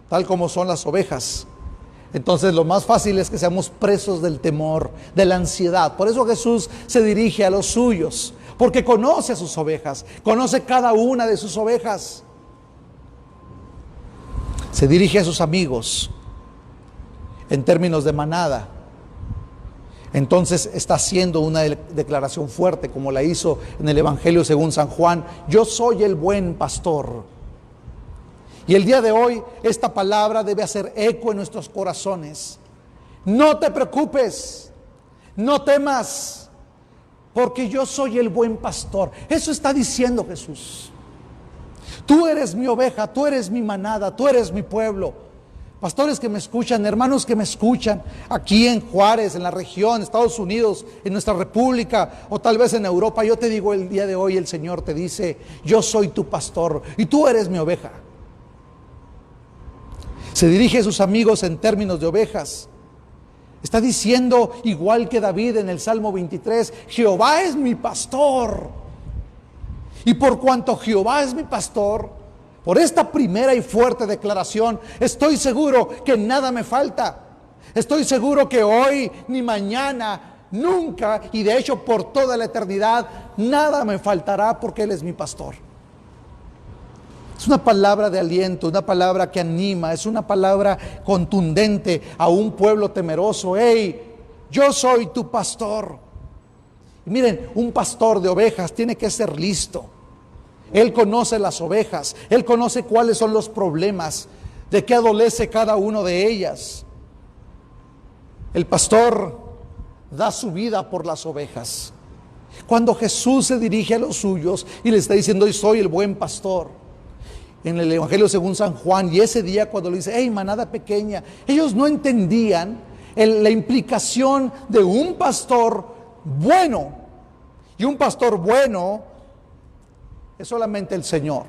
tal como son las ovejas, entonces lo más fácil es que seamos presos del temor, de la ansiedad. Por eso Jesús se dirige a los suyos, porque conoce a sus ovejas, conoce cada una de sus ovejas. Se dirige a sus amigos en términos de manada. Entonces está haciendo una declaración fuerte, como la hizo en el Evangelio según San Juan: yo soy el buen pastor. Y el día de hoy esta palabra debe hacer eco en nuestros corazones. No te preocupes, no temas, porque yo soy el buen pastor. Eso está diciendo Jesús. Tú eres mi oveja, tú eres mi manada, tú eres mi pueblo. Pastores que me escuchan, hermanos que me escuchan, aquí en Juárez, en la región, Estados Unidos, en nuestra república, o tal vez en Europa, yo te digo el día de hoy, el Señor te dice: yo soy tu pastor y tú eres mi oveja. Se dirige a sus amigos en términos de ovejas. Está diciendo, igual que David en el Salmo 23, Jehová es mi pastor. Y por cuanto Jehová es mi pastor, por esta primera y fuerte declaración, estoy seguro que nada me falta. Estoy seguro que hoy, ni mañana, nunca, y de hecho por toda la eternidad, nada me faltará, porque Él es mi pastor. Es una palabra de aliento, una palabra que anima, es una palabra contundente a un pueblo temeroso. Hey, yo soy tu pastor. Y miren, un pastor de ovejas tiene que ser listo. Él conoce las ovejas, él conoce cuáles son los problemas, de qué adolece cada uno de ellas. El pastor da su vida por las ovejas. Cuando Jesús se dirige a los suyos y le está diciendo: yo soy el buen pastor, en el Evangelio según San Juan, y ese día cuando le dice, hey, manada pequeña, ellos no entendían la implicación de un pastor bueno. Y un pastor bueno es solamente el Señor,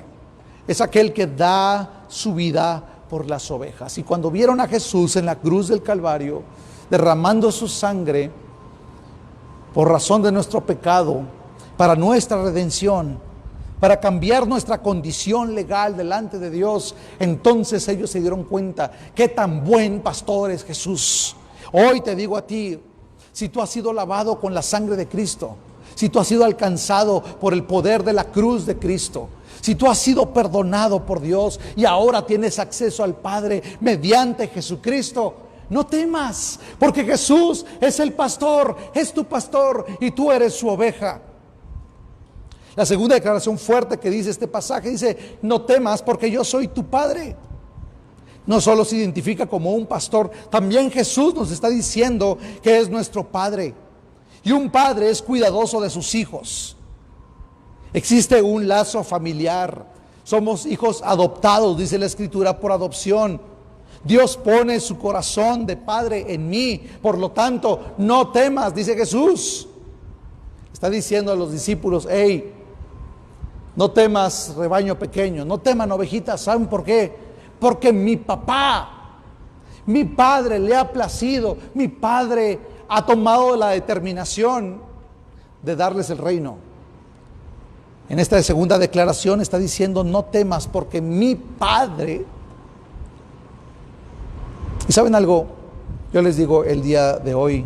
es aquel que da su vida por las ovejas. Y cuando vieron a Jesús en la cruz del Calvario, derramando su sangre por razón de nuestro pecado, para nuestra redención, para cambiar nuestra condición legal delante de Dios, entonces ellos se dieron cuenta qué tan buen pastor es Jesús. Hoy te digo a ti, si tú has sido lavado con la sangre de Cristo, si tú has sido alcanzado por el poder de la cruz de Cristo, si tú has sido perdonado por Dios y ahora tienes acceso al Padre mediante Jesucristo, no temas, porque Jesús es el pastor, es tu pastor y tú eres su oveja. La segunda declaración fuerte que dice este pasaje dice, no temas porque yo soy tu Padre. No solo se identifica como un pastor, también Jesús nos está diciendo que es nuestro Padre. Y un padre es cuidadoso de sus hijos. Existe un lazo familiar. Somos hijos adoptados, dice la Escritura, por adopción. Dios pone su corazón de padre en mí. Por lo tanto, no temas, dice Jesús. Está diciendo a los discípulos, hey, no temas, rebaño pequeño, no teman, ovejitas. ¿Saben por qué? Porque mi papá, mi Padre le ha placido, mi Padre ha tomado la determinación de darles el reino. En esta segunda declaración está diciendo, no temas porque mi Padre. ¿Y saben algo? Yo les digo el día de hoy,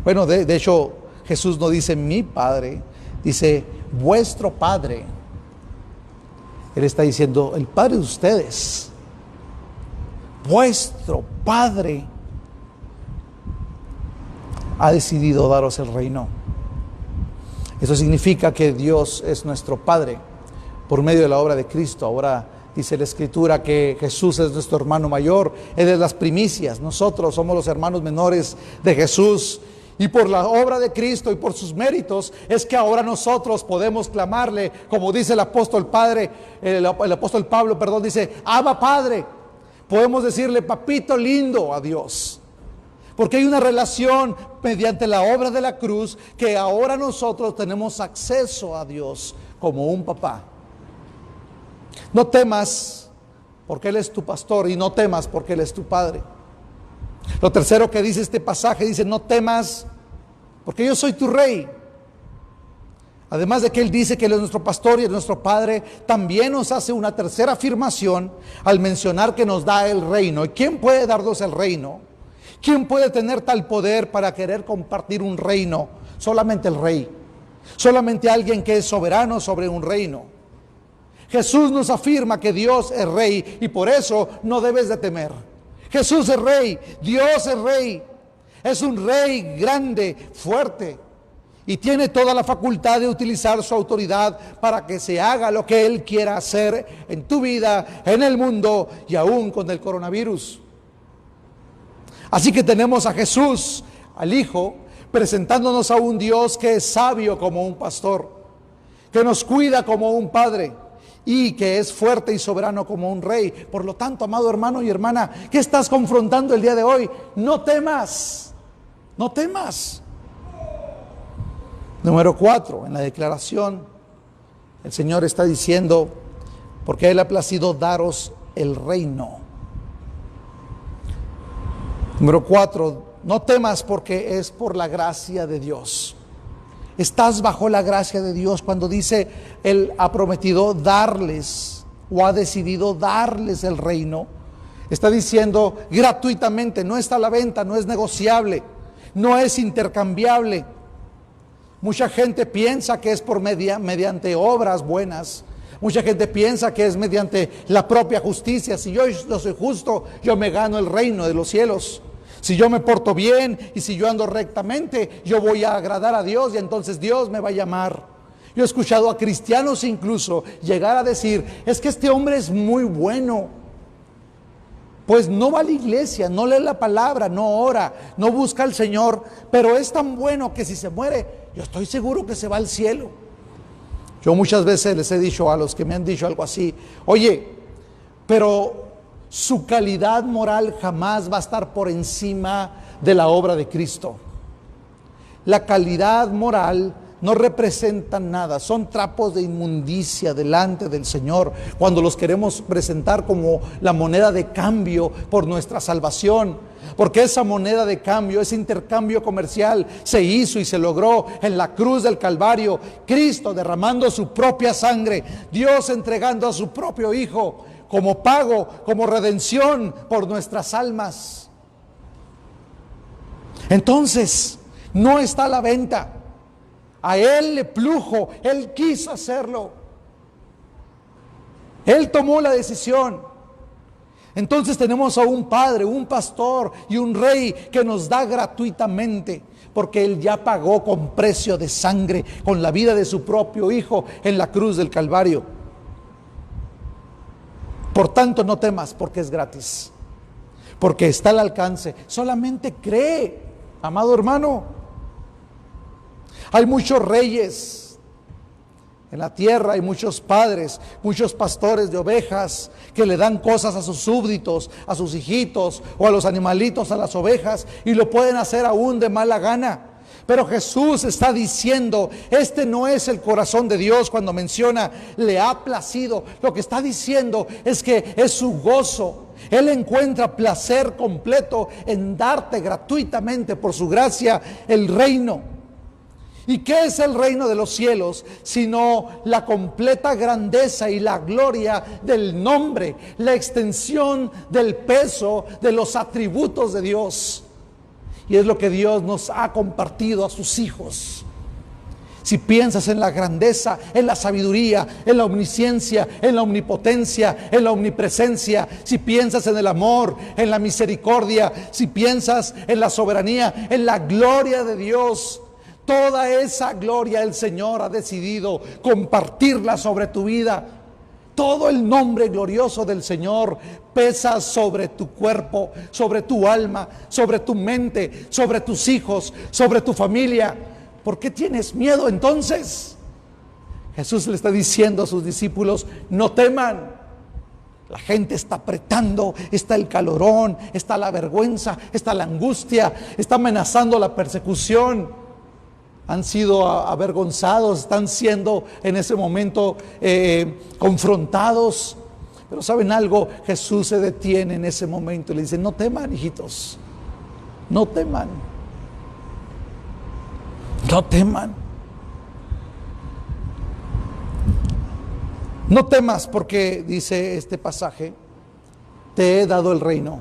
bueno, de hecho Jesús no dice mi Padre, dice vuestro Padre. Él está diciendo el Padre de ustedes, vuestro Padre ha decidido daros el reino. Eso significa que Dios es nuestro Padre por medio de la obra de Cristo. Ahora dice la Escritura que Jesús es nuestro hermano mayor, Él es las primicias. Nosotros somos los hermanos menores de Jesús. Y por la obra de Cristo y por sus méritos es que ahora nosotros podemos clamarle, como dice el apóstol Pablo, dice, Abba Padre. Podemos decirle, papito lindo, a Dios. Porque hay una relación mediante la obra de la cruz que ahora nosotros tenemos acceso a Dios como un papá. No temas porque Él es tu pastor y no temas porque Él es tu Padre. Lo tercero que dice este pasaje, dice, no temas porque yo soy tu rey. Además de que Él dice que Él es nuestro pastor y es nuestro Padre, también nos hace una tercera afirmación al mencionar que nos da el reino. ¿Y quién puede darnos el reino? ¿Quién puede tener tal poder para querer compartir un reino? Solamente el rey. Solamente alguien que es soberano sobre un reino. Jesús nos afirma que Dios es rey y por eso no debes de temer. Jesús es rey, Dios es rey. Es un rey grande, fuerte. Y tiene toda la facultad de utilizar su autoridad para que se haga lo que Él quiera hacer en tu vida, en el mundo y aún con el coronavirus. Así que tenemos a Jesús, al Hijo, presentándonos a un Dios que es sabio como un pastor, que nos cuida como un padre y que es fuerte y soberano como un rey. Por lo tanto, amado hermano y hermana, ¿qué estás confrontando el día de hoy? No temas, no temas. Número 4, en la declaración, el Señor está diciendo, porque Él ha placido daros el reino. Número 4, no temas porque es por la gracia de Dios. Estás bajo la gracia de Dios cuando dice, Él ha prometido darles o ha decidido darles el reino. Está diciendo gratuitamente, no está a la venta, no es negociable, no es intercambiable. Mucha gente piensa que es por mediante obras buenas. Mucha gente piensa que es mediante la propia justicia. Si yo no soy justo, yo me gano el reino de los cielos. Si yo me porto bien y si yo ando rectamente, yo voy a agradar a Dios y entonces Dios me va a llamar. Yo he escuchado a cristianos incluso llegar a decir, es que este hombre es muy bueno. Pues no va a la iglesia, no lee la palabra, no ora, no busca al Señor, pero es tan bueno que si se muere, yo estoy seguro que se va al cielo. Yo muchas veces les he dicho a los que me han dicho algo así, oye, pero su calidad moral jamás va a estar por encima de la obra de Cristo. La calidad moral no representa nada, son trapos de inmundicia delante del Señor cuando los queremos presentar como la moneda de cambio por nuestra salvación, porque esa moneda de cambio, ese intercambio comercial se hizo y se logró en la cruz del Calvario. Cristo derramando su propia sangre, Dios entregando a su propio Hijo como pago, como redención por nuestras almas. Entonces, no está a la venta. A Él le plujo, Él quiso hacerlo. Él tomó la decisión. Entonces tenemos a un Padre, un Pastor y un Rey que nos da gratuitamente, porque Él ya pagó con precio de sangre, con la vida de su propio Hijo en la cruz del Calvario. Por tanto, no temas, porque es gratis, porque está al alcance. Solamente cree, amado hermano. Hay muchos reyes en la tierra, hay muchos padres, muchos pastores de ovejas que le dan cosas a sus súbditos, a sus hijitos o a los animalitos, a las ovejas, y lo pueden hacer aún de mala gana. Pero Jesús está diciendo, este no es el corazón de Dios cuando menciona, le ha placido. Lo que está diciendo es que es su gozo. Él encuentra placer completo en darte gratuitamente por su gracia el reino. ¿Y qué es el reino de los cielos? Sino la completa grandeza y la gloria del nombre, la extensión del peso de los atributos de Dios. Y es lo que Dios nos ha compartido a sus hijos. Si piensas en la grandeza, en la sabiduría, en la omnisciencia, en la omnipotencia, en la omnipresencia, si piensas en el amor, en la misericordia, si piensas en la soberanía, en la gloria de Dios, toda esa gloria el Señor ha decidido compartirla sobre tu vida. Todo el nombre glorioso del Señor pesa sobre tu cuerpo, sobre tu alma, sobre tu mente, sobre tus hijos, sobre tu familia. ¿Por qué tienes miedo entonces? Jesús le está diciendo a sus discípulos, no teman. La gente está apretando, está el calorón, está la vergüenza, está la angustia, está amenazando la persecución. Han sido avergonzados, están siendo en ese momento confrontados. Pero ¿saben algo? Jesús se detiene en ese momento y le dice, no teman, hijitos, no teman, no teman. No temas porque, dice este pasaje, te he dado el reino.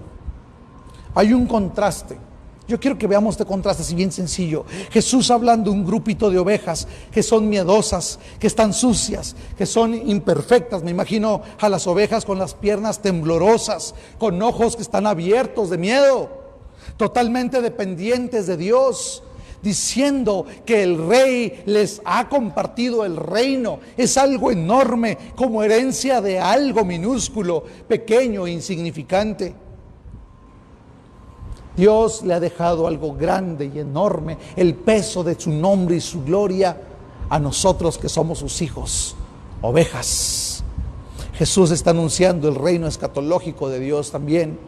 Hay un contraste. Yo quiero que veamos este contraste así bien sencillo. Jesús hablando de un grupito de ovejas que son miedosas, que están sucias, que son imperfectas. Me imagino a las ovejas con las piernas temblorosas, con ojos que están abiertos de miedo, totalmente dependientes de Dios, diciendo que el Rey les ha compartido el reino. Es algo enorme, como herencia de algo minúsculo, pequeño e insignificante. Dios le ha dejado algo grande y enorme, el peso de su nombre y su gloria a nosotros que somos sus hijos, ovejas. Jesús está anunciando el reino escatológico de Dios también,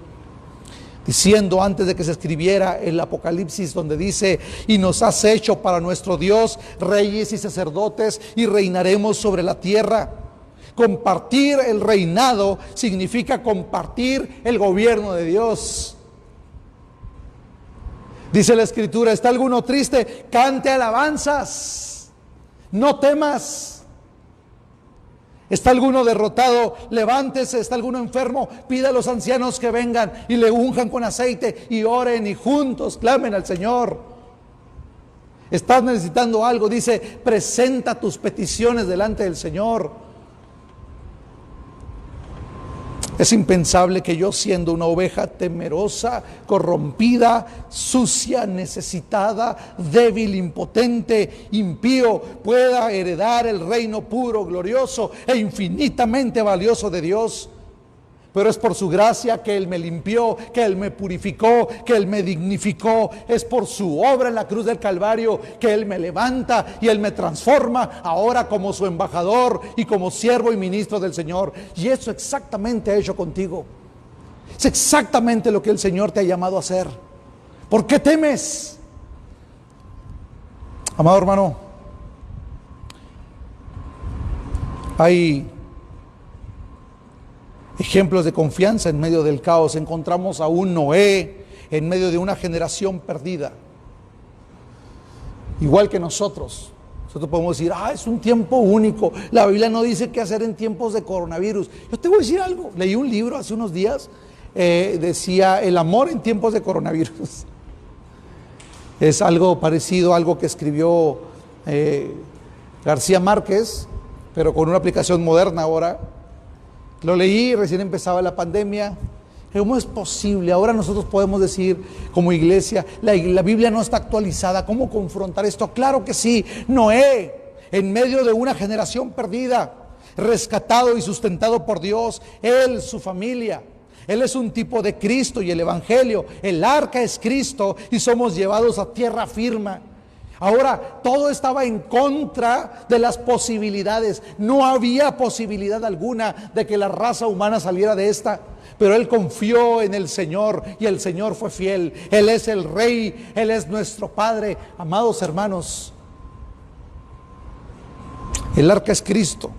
diciendo antes de que se escribiera el Apocalipsis, donde dice, y nos has hecho para nuestro Dios reyes y sacerdotes y reinaremos sobre la tierra. Compartir el reinado significa compartir el gobierno de Dios. Dice la Escritura, ¿está alguno triste? Cante alabanzas, no temas. ¿Está alguno derrotado? Levántese. ¿Está alguno enfermo? Pida a los ancianos que vengan y le unjan con aceite y oren y juntos clamen al Señor. ¿Estás necesitando algo? Dice, presenta tus peticiones delante del Señor. Es impensable que yo, siendo una oveja temerosa, corrompida, sucia, necesitada, débil, impotente, impío, pueda heredar el reino puro, glorioso e infinitamente valioso de Dios. pero es por su gracia que Él me limpió, que Él me purificó, que Él me dignificó. Es por su obra en la cruz del Calvario que Él me levanta y Él me transforma ahora como su embajador y como siervo y ministro del Señor. Y eso exactamente ha hecho contigo. Es exactamente lo que el Señor te ha llamado a hacer. ¿Por qué temes? Amado hermano, hay ejemplos de confianza en medio del caos. Encontramos a un Noé en medio de una generación perdida. Igual que nosotros podemos decir, es un tiempo único. La Biblia no dice qué hacer en tiempos de coronavirus. Yo te voy a decir algo. Leí un libro hace unos días, decía el amor en tiempos de coronavirus. Es algo parecido a algo que escribió García Márquez, pero con una aplicación moderna ahora. Lo leí, recién empezaba la pandemia. ¿Cómo es posible? Ahora nosotros podemos decir como iglesia, la Biblia no está actualizada. ¿Cómo confrontar esto? Claro que sí. Noé, en medio de una generación perdida, rescatado y sustentado por Dios, él, su familia. Él es un tipo de Cristo y el Evangelio. El arca es Cristo y somos llevados a tierra firme. Ahora, todo estaba en contra de las posibilidades. No había posibilidad alguna de que la raza humana saliera de esta. Pero él confió en el Señor y el Señor fue fiel. Él es el Rey, Él es nuestro Padre. Amados hermanos, el arca es Cristo.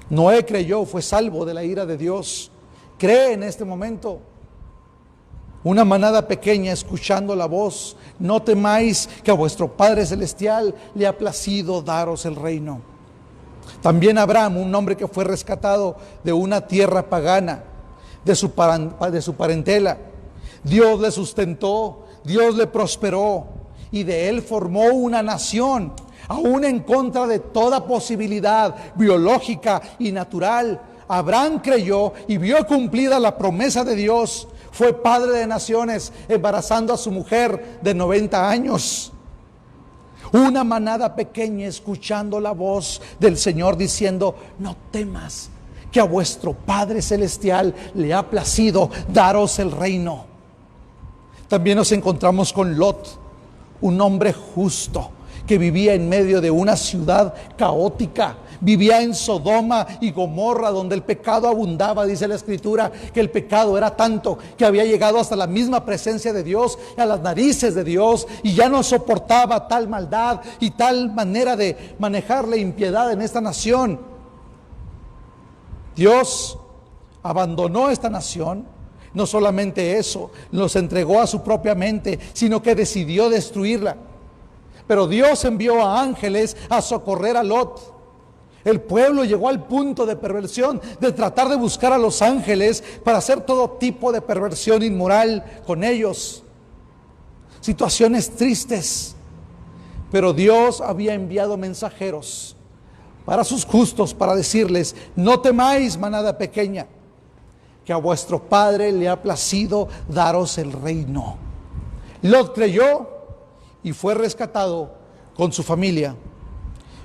Noé creyó, fue salvo de la ira de Dios. Cree en este momento. Una manada pequeña escuchando la voz: no temáis, que a vuestro Padre Celestial le ha placido daros el reino. También Abraham, un hombre que fue rescatado de una tierra pagana, de su parentela. Dios le sustentó, Dios le prosperó y de él formó una nación, aún en contra de toda posibilidad biológica y natural. Abraham creyó y vio cumplida la promesa de Dios. Fue padre de naciones, embarazando a su mujer de 90 años. Una manada pequeña escuchando la voz del Señor diciendo: no temas, que a vuestro Padre Celestial le ha placido daros el reino. También nos encontramos con Lot, un hombre justo que vivía en medio de una ciudad caótica. Vivía en Sodoma y Gomorra, donde el pecado abundaba. Dice la Escritura que el pecado era tanto que había llegado hasta la misma presencia de Dios, a las narices de Dios, y ya no soportaba tal maldad y tal manera de manejar la impiedad en esta nación. Dios abandonó esta nación. No solamente eso, los entregó a su propia mente, sino que decidió destruirla. Pero Dios envió a ángeles a socorrer a Lot. El pueblo llegó al punto de perversión de tratar de buscar a los ángeles para hacer todo tipo de perversión inmoral con ellos. Situaciones tristes. Pero Dios había enviado mensajeros para sus justos, para decirles: no temáis, manada pequeña, que a vuestro Padre le ha placido daros el reino. Lot creyó y fue rescatado con su familia,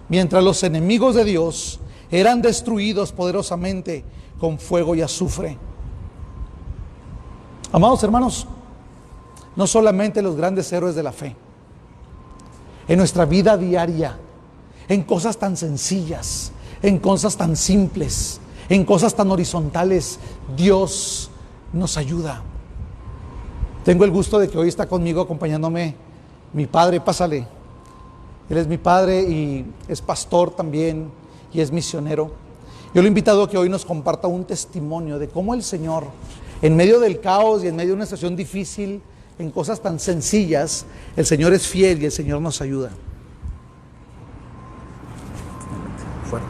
mientras los enemigos de Dios eran destruidos poderosamente con fuego y azufre. Amados hermanos, no solamente los grandes héroes de la fe, en nuestra vida diaria, en cosas tan sencillas, en cosas tan simples, en cosas tan horizontales, Dios nos ayuda. Tengo el gusto de que hoy está conmigo acompañándome mi padre. Pásale. Él es mi padre y es pastor también y es misionero. Yo lo he invitado a que hoy nos comparta un testimonio de cómo el Señor, en medio del caos y en medio de una situación difícil, en cosas tan sencillas, el Señor es fiel y el Señor nos ayuda. Fuerte.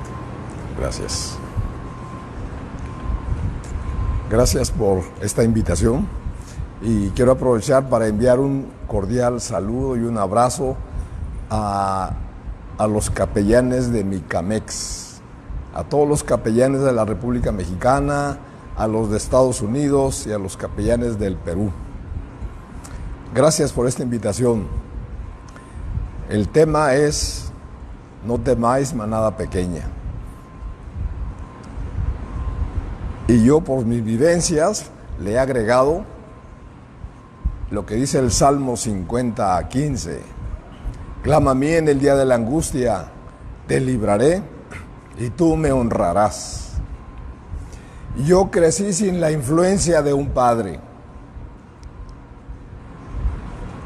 Gracias. Gracias por esta invitación y quiero aprovechar para enviar un cordial saludo y un abrazo a los capellanes de Micamex, a todos los capellanes de la República Mexicana, a los de Estados Unidos y a los capellanes del Perú. Gracias por esta invitación. El tema es: no temáis, manada pequeña. Y yo por mis vivencias le he agregado lo que dice el Salmo 50:15. Clama a mí en el día de la angustia, te libraré y tú me honrarás. Yo crecí sin la influencia de un padre.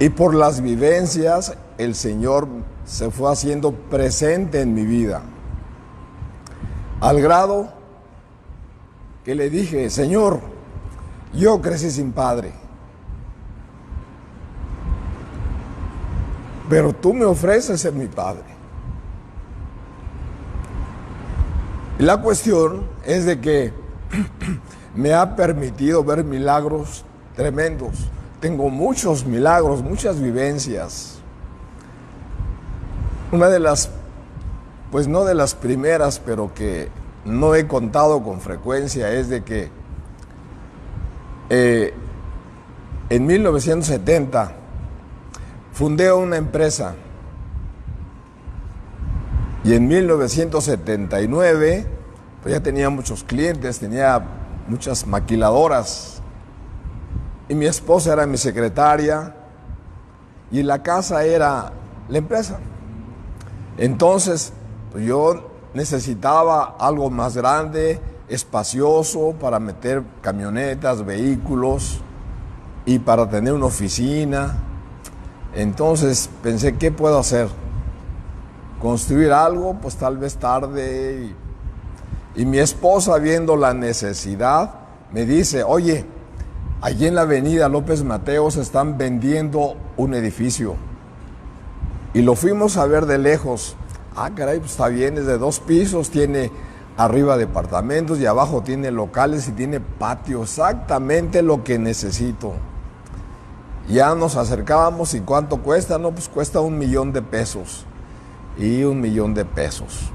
Y por las vivencias, el Señor se fue haciendo presente en mi vida. Al grado que le dije, Señor, yo crecí sin padre, pero tú me ofreces ser mi padre. Y la cuestión es de que me ha permitido ver milagros tremendos. Tengo muchos milagros, muchas vivencias. Una de las, pues no de las primeras, pero que no he contado con frecuencia, es de que en 1970 fundé una empresa y en 1979 pues ya tenía muchos clientes, tenía muchas maquiladoras y mi esposa era mi secretaria y la casa era la empresa. Entonces pues yo necesitaba algo más grande, espacioso, para meter camionetas, vehículos y para tener una oficina. Entonces pensé, ¿qué puedo hacer? Construir algo, pues tal vez tarde. Y mi esposa, viendo la necesidad, me dice, oye, allí en la avenida López Mateos están vendiendo un edificio. Y lo fuimos a ver de lejos. Ah, caray, pues está bien, es de 2 pisos, tiene arriba departamentos y abajo tiene locales y tiene patio, exactamente lo que necesito. Ya nos acercábamos y ¿cuánto cuesta? No, pues cuesta $1,000,000. Y $1,000,000.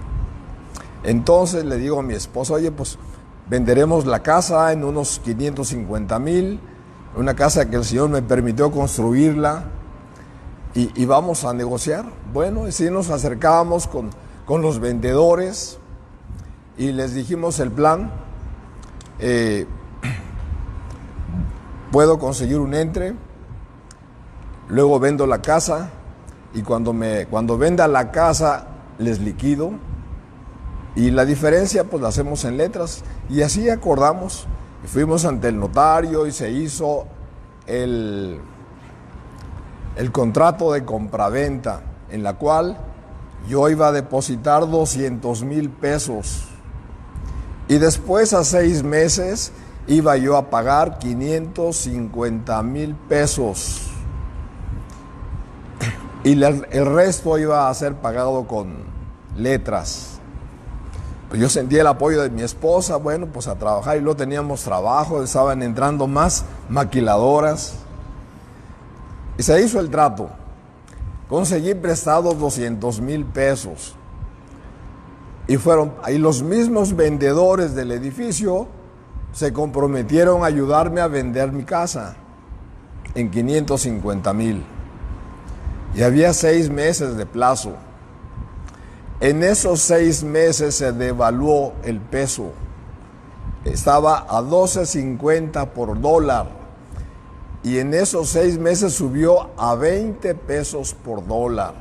Entonces le digo a mi esposa, oye, pues venderemos la casa en unos 550,000, una casa que el Señor me permitió construirla y vamos a negociar. Bueno, y sí nos acercábamos con los vendedores y les dijimos el plan. Puedo conseguir un entre, luego vendo la casa y cuando venda la casa les liquido y la diferencia pues la hacemos en letras y así acordamos. Y fuimos ante el notario y se hizo el contrato de compraventa en la cual yo iba a depositar 200,000 pesos y después a 6 meses iba yo a pagar 550,000 pesos. Y el resto iba a ser pagado con letras. Pues yo sentí el apoyo de mi esposa, bueno, pues a trabajar y luego teníamos trabajo, estaban entrando más maquiladoras. Y se hizo el trato. Conseguí prestados 200,000 pesos. Y fueron ahí los mismos vendedores del edificio se comprometieron a ayudarme a vender mi casa en 550,000. Y había 6 meses de plazo. En esos 6 meses se devaluó el peso. Estaba a 12.50 por dólar. Y en esos 6 meses subió a 20 pesos por dólar.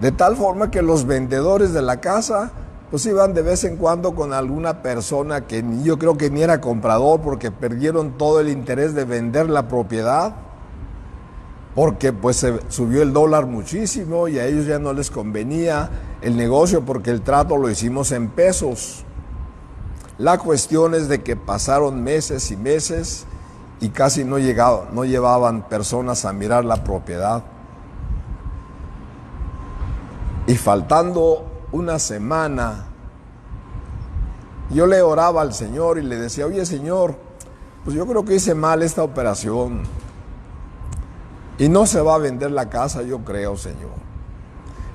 De tal forma que los vendedores de la casa pues iban de vez en cuando con alguna persona que yo creo que ni era comprador porque perdieron todo el interés de vender la propiedad. Porque pues se subió el dólar muchísimo y a ellos ya no les convenía el negocio porque el trato lo hicimos en pesos. La cuestión es de que pasaron meses y meses y casi no llevaban personas a mirar la propiedad. Y faltando una semana, yo le oraba al Señor y le decía, oye Señor, pues yo creo que hice mal esta operación. Y no se va a vender la casa, yo creo, Señor.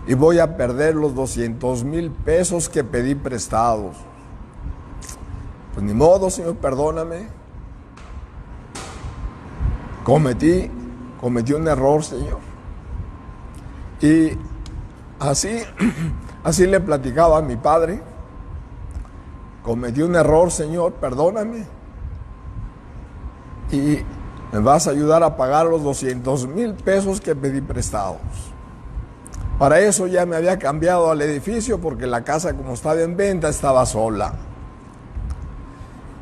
Y voy a perder los 200,000 pesos que pedí prestados. Pues ni modo, Señor, perdóname. Cometí un error, Señor. Y así le platicaba a mi padre. cometí un error, Señor, perdóname. Y me vas a ayudar a pagar los 200,000 pesos que pedí prestados. Para eso ya me había cambiado al edificio porque la casa, como estaba en venta, estaba sola.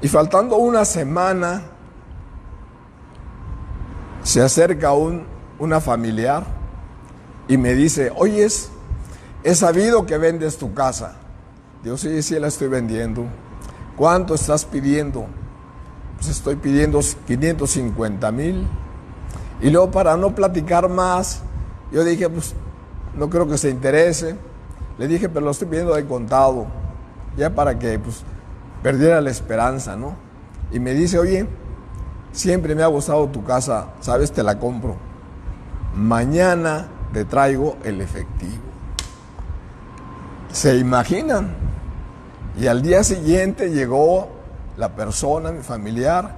Y faltando una semana, se acerca una familiar y me dice: oyes, he sabido que vendes tu casa. Digo: sí, sí la estoy vendiendo. ¿Cuánto estás pidiendo? Pues estoy pidiendo 550,000. Y luego, para no platicar más, yo dije: pues no creo que se interese. Le dije: pero lo estoy pidiendo de contado, ya para que pues perdiera la esperanza, ¿no? Y me dice: oye, siempre me ha gustado tu casa, ¿sabes? Te la compro. Mañana te traigo el efectivo. ¿Se imaginan? Y al día siguiente llegó la persona, mi familiar,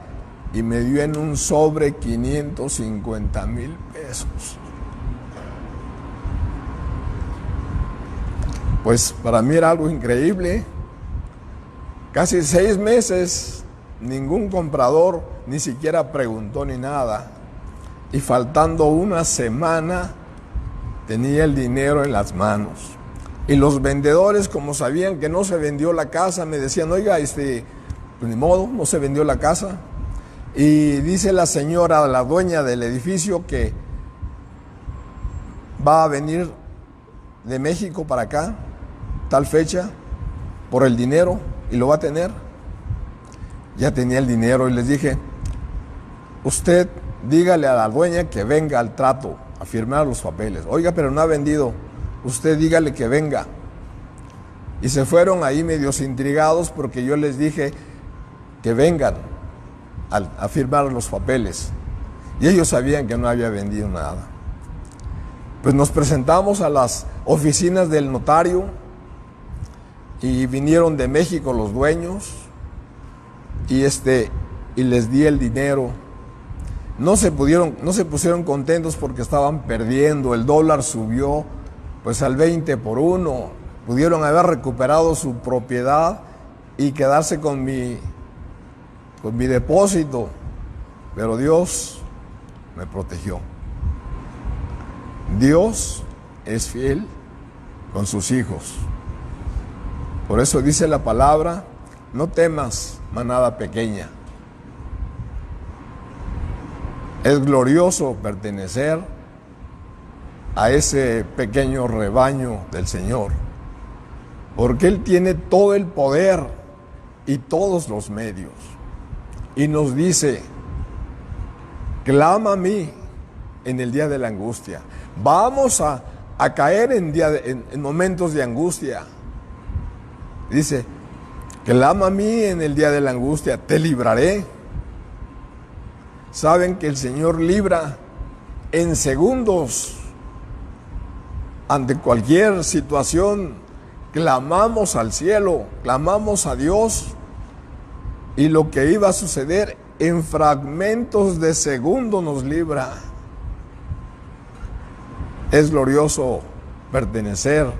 y me dio en un sobre 550,000 pesos. Pues para mí era algo increíble. Casi 6 meses, ningún comprador ni siquiera preguntó ni nada. Y faltando una semana, tenía el dinero en las manos. Y los vendedores, como sabían que no se vendió la casa, me decían: oiga, pues ni modo, no se vendió la casa. Y dice la señora, la dueña del edificio, que va a venir de México para acá, tal fecha, por el dinero, y lo va a tener. Ya tenía el dinero y les dije: usted dígale a la dueña que venga al trato a firmar los papeles. Oiga, pero no ha vendido. Usted dígale que venga. Y se fueron ahí medios intrigados porque yo les dije que vengan a firmar los papeles. Y ellos sabían que no había vendido nada. Pues nos presentamos a las oficinas del notario y vinieron de México los dueños y les di el dinero. No se pusieron contentos porque estaban perdiendo. El dólar subió pues al 20-1. Pudieron haber recuperado su propiedad y quedarse con mi depósito, pero Dios me protegió. Dios es fiel con sus hijos. Por eso dice la palabra: no temas, manada pequeña. Es glorioso pertenecer a ese pequeño rebaño del Señor, porque Él tiene todo el poder y todos los medios. Y nos dice: clama a mí en el día de la angustia. Vamos a caer en momentos de angustia. Dice: clama a mí en el día de la angustia, te libraré. Saben que el Señor libra en segundos. Ante cualquier situación, clamamos al cielo, clamamos a Dios, y lo que iba a suceder en fragmentos de segundo nos libra. Es glorioso pertenecer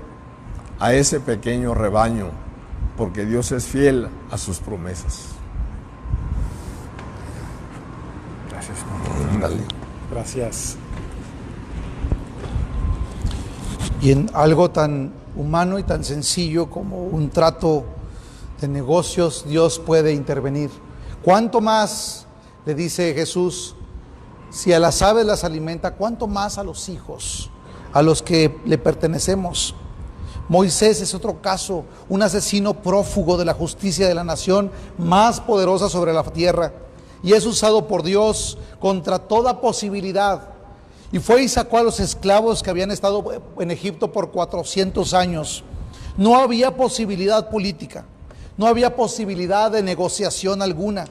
a ese pequeño rebaño, porque Dios es fiel a sus promesas. Gracias. Dale. Gracias. Y en algo tan humano y tan sencillo como un trato de negocios, Dios puede intervenir. ¿Cuánto más, le dice Jesús, si a las aves las alimenta, cuánto más a los hijos, a los que le pertenecemos? Moisés es otro caso, un asesino prófugo de la justicia de la nación más poderosa sobre la tierra, y es usado por Dios contra toda posibilidad. Y fue y sacó a los esclavos que habían estado en Egipto por 400 años. No había posibilidad política, no había posibilidad de negociación alguna.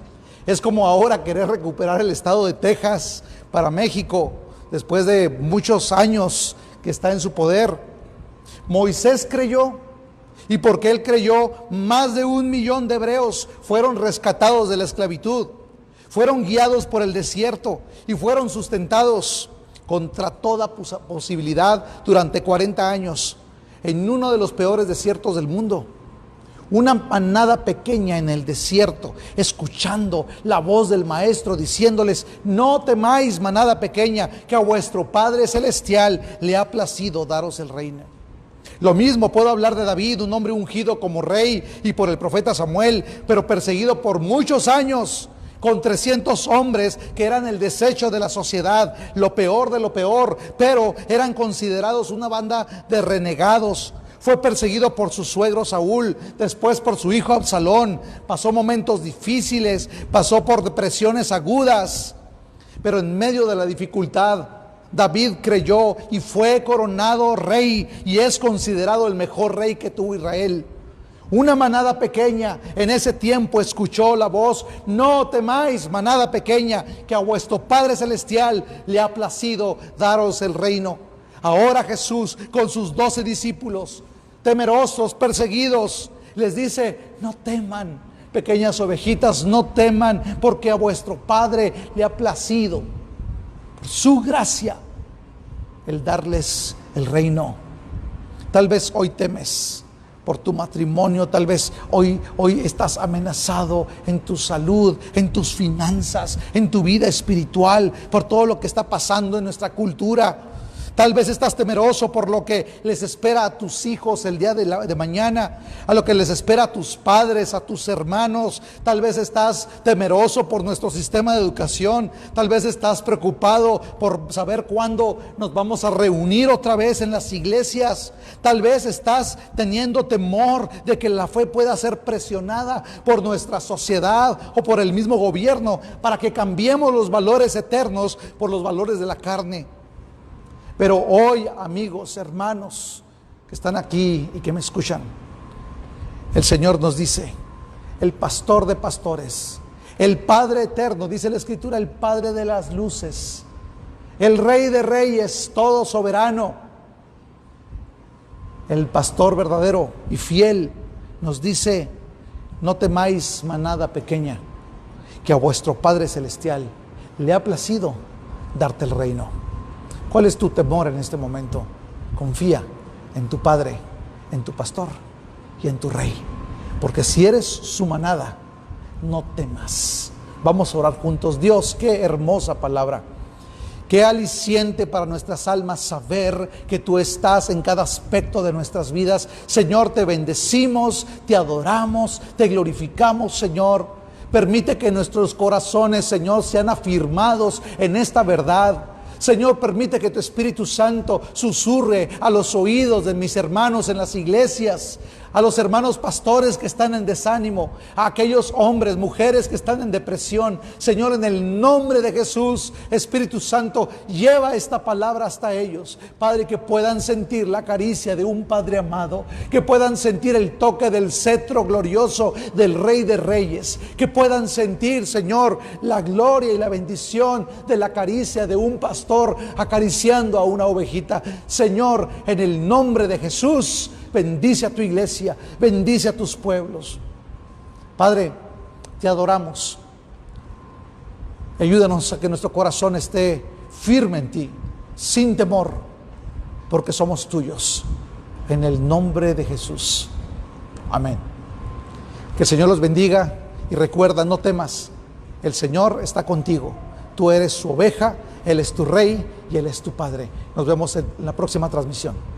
Es como ahora querer recuperar el estado de Texas para México, después de muchos años que está en su poder. Moisés creyó, y porque él creyó, más de 1 millón de hebreos fueron rescatados de la esclavitud, fueron guiados por el desierto y fueron sustentados contra toda posibilidad durante 40 años en uno de los peores desiertos del mundo. Una manada pequeña en el desierto, escuchando la voz del Maestro diciéndoles: no temáis, manada pequeña, que a vuestro Padre Celestial le ha placido daros el reino. Lo mismo puedo hablar de David, un hombre ungido como rey, y por el profeta Samuel, pero perseguido por muchos años, con 300 hombres que eran el desecho de la sociedad, lo peor de lo peor, pero eran considerados una banda de renegados. Fue perseguido por su suegro Saúl, después por su hijo Absalón, pasó momentos difíciles, pasó por depresiones agudas, pero en medio de la dificultad, David creyó y fue coronado rey, y es considerado el mejor rey que tuvo Israel. Una manada pequeña en ese tiempo escuchó la voz: no temáis, manada pequeña, que a vuestro Padre Celestial le ha placido daros el reino. Ahora Jesús, con sus 12 discípulos, temerosos, perseguidos, les dice: no teman, pequeñas ovejitas, no teman, porque a vuestro Padre le ha placido, por su gracia, el darles el reino. Tal vez hoy temes por tu matrimonio, tal vez hoy estás amenazado en tu salud, en tus finanzas, en tu vida espiritual, por todo lo que está pasando en nuestra cultura. Tal vez estás temeroso por lo que les espera a tus hijos el día de mañana, a lo que les espera a tus padres, a tus hermanos. Tal vez estás temeroso por nuestro sistema de educación. Tal vez estás preocupado por saber cuándo nos vamos a reunir otra vez en las iglesias. Tal vez estás teniendo temor de que la fe pueda ser presionada por nuestra sociedad o por el mismo gobierno para que cambiemos los valores eternos por los valores de la carne. Pero hoy, amigos, hermanos que están aquí y que me escuchan, el Señor nos dice: el pastor de pastores, el Padre eterno, dice la Escritura, el Padre de las luces, el Rey de reyes, todo soberano, el pastor verdadero y fiel, nos dice: no temáis, manada pequeña, que a vuestro Padre Celestial le ha placido darte el reino. ¿Cuál es tu temor en este momento? Confía en tu Padre, en tu pastor y en tu Rey, porque si eres su manada, no temas. Vamos a orar juntos. Dios, qué hermosa palabra, qué aliciente para nuestras almas saber que tú estás en cada aspecto de nuestras vidas. Señor, te bendecimos, te adoramos, te glorificamos, Señor. Permite que nuestros corazones, Señor, sean afirmados en esta verdad. Señor, permite que tu Espíritu Santo susurre a los oídos de mis hermanos en las iglesias, a los hermanos pastores que están en desánimo, a aquellos hombres, mujeres que están en depresión. Señor, en el nombre de Jesús, Espíritu Santo, lleva esta palabra hasta ellos. Padre, que puedan sentir la caricia de un Padre amado, que puedan sentir el toque del cetro glorioso del Rey de Reyes, que puedan sentir, Señor, la gloria y la bendición de la caricia de un pastor acariciando a una ovejita. Señor, en el nombre de Jesús, bendice a tu iglesia, bendice a tus pueblos. Padre, te adoramos. Ayúdanos a que nuestro corazón esté firme en ti, sin temor, porque somos tuyos. En el nombre de Jesús. Amén. Que el Señor los bendiga y recuerda, no temas. El Señor está contigo. Tú eres su oveja, Él es tu Rey y Él es tu Padre. Nos vemos en la próxima transmisión.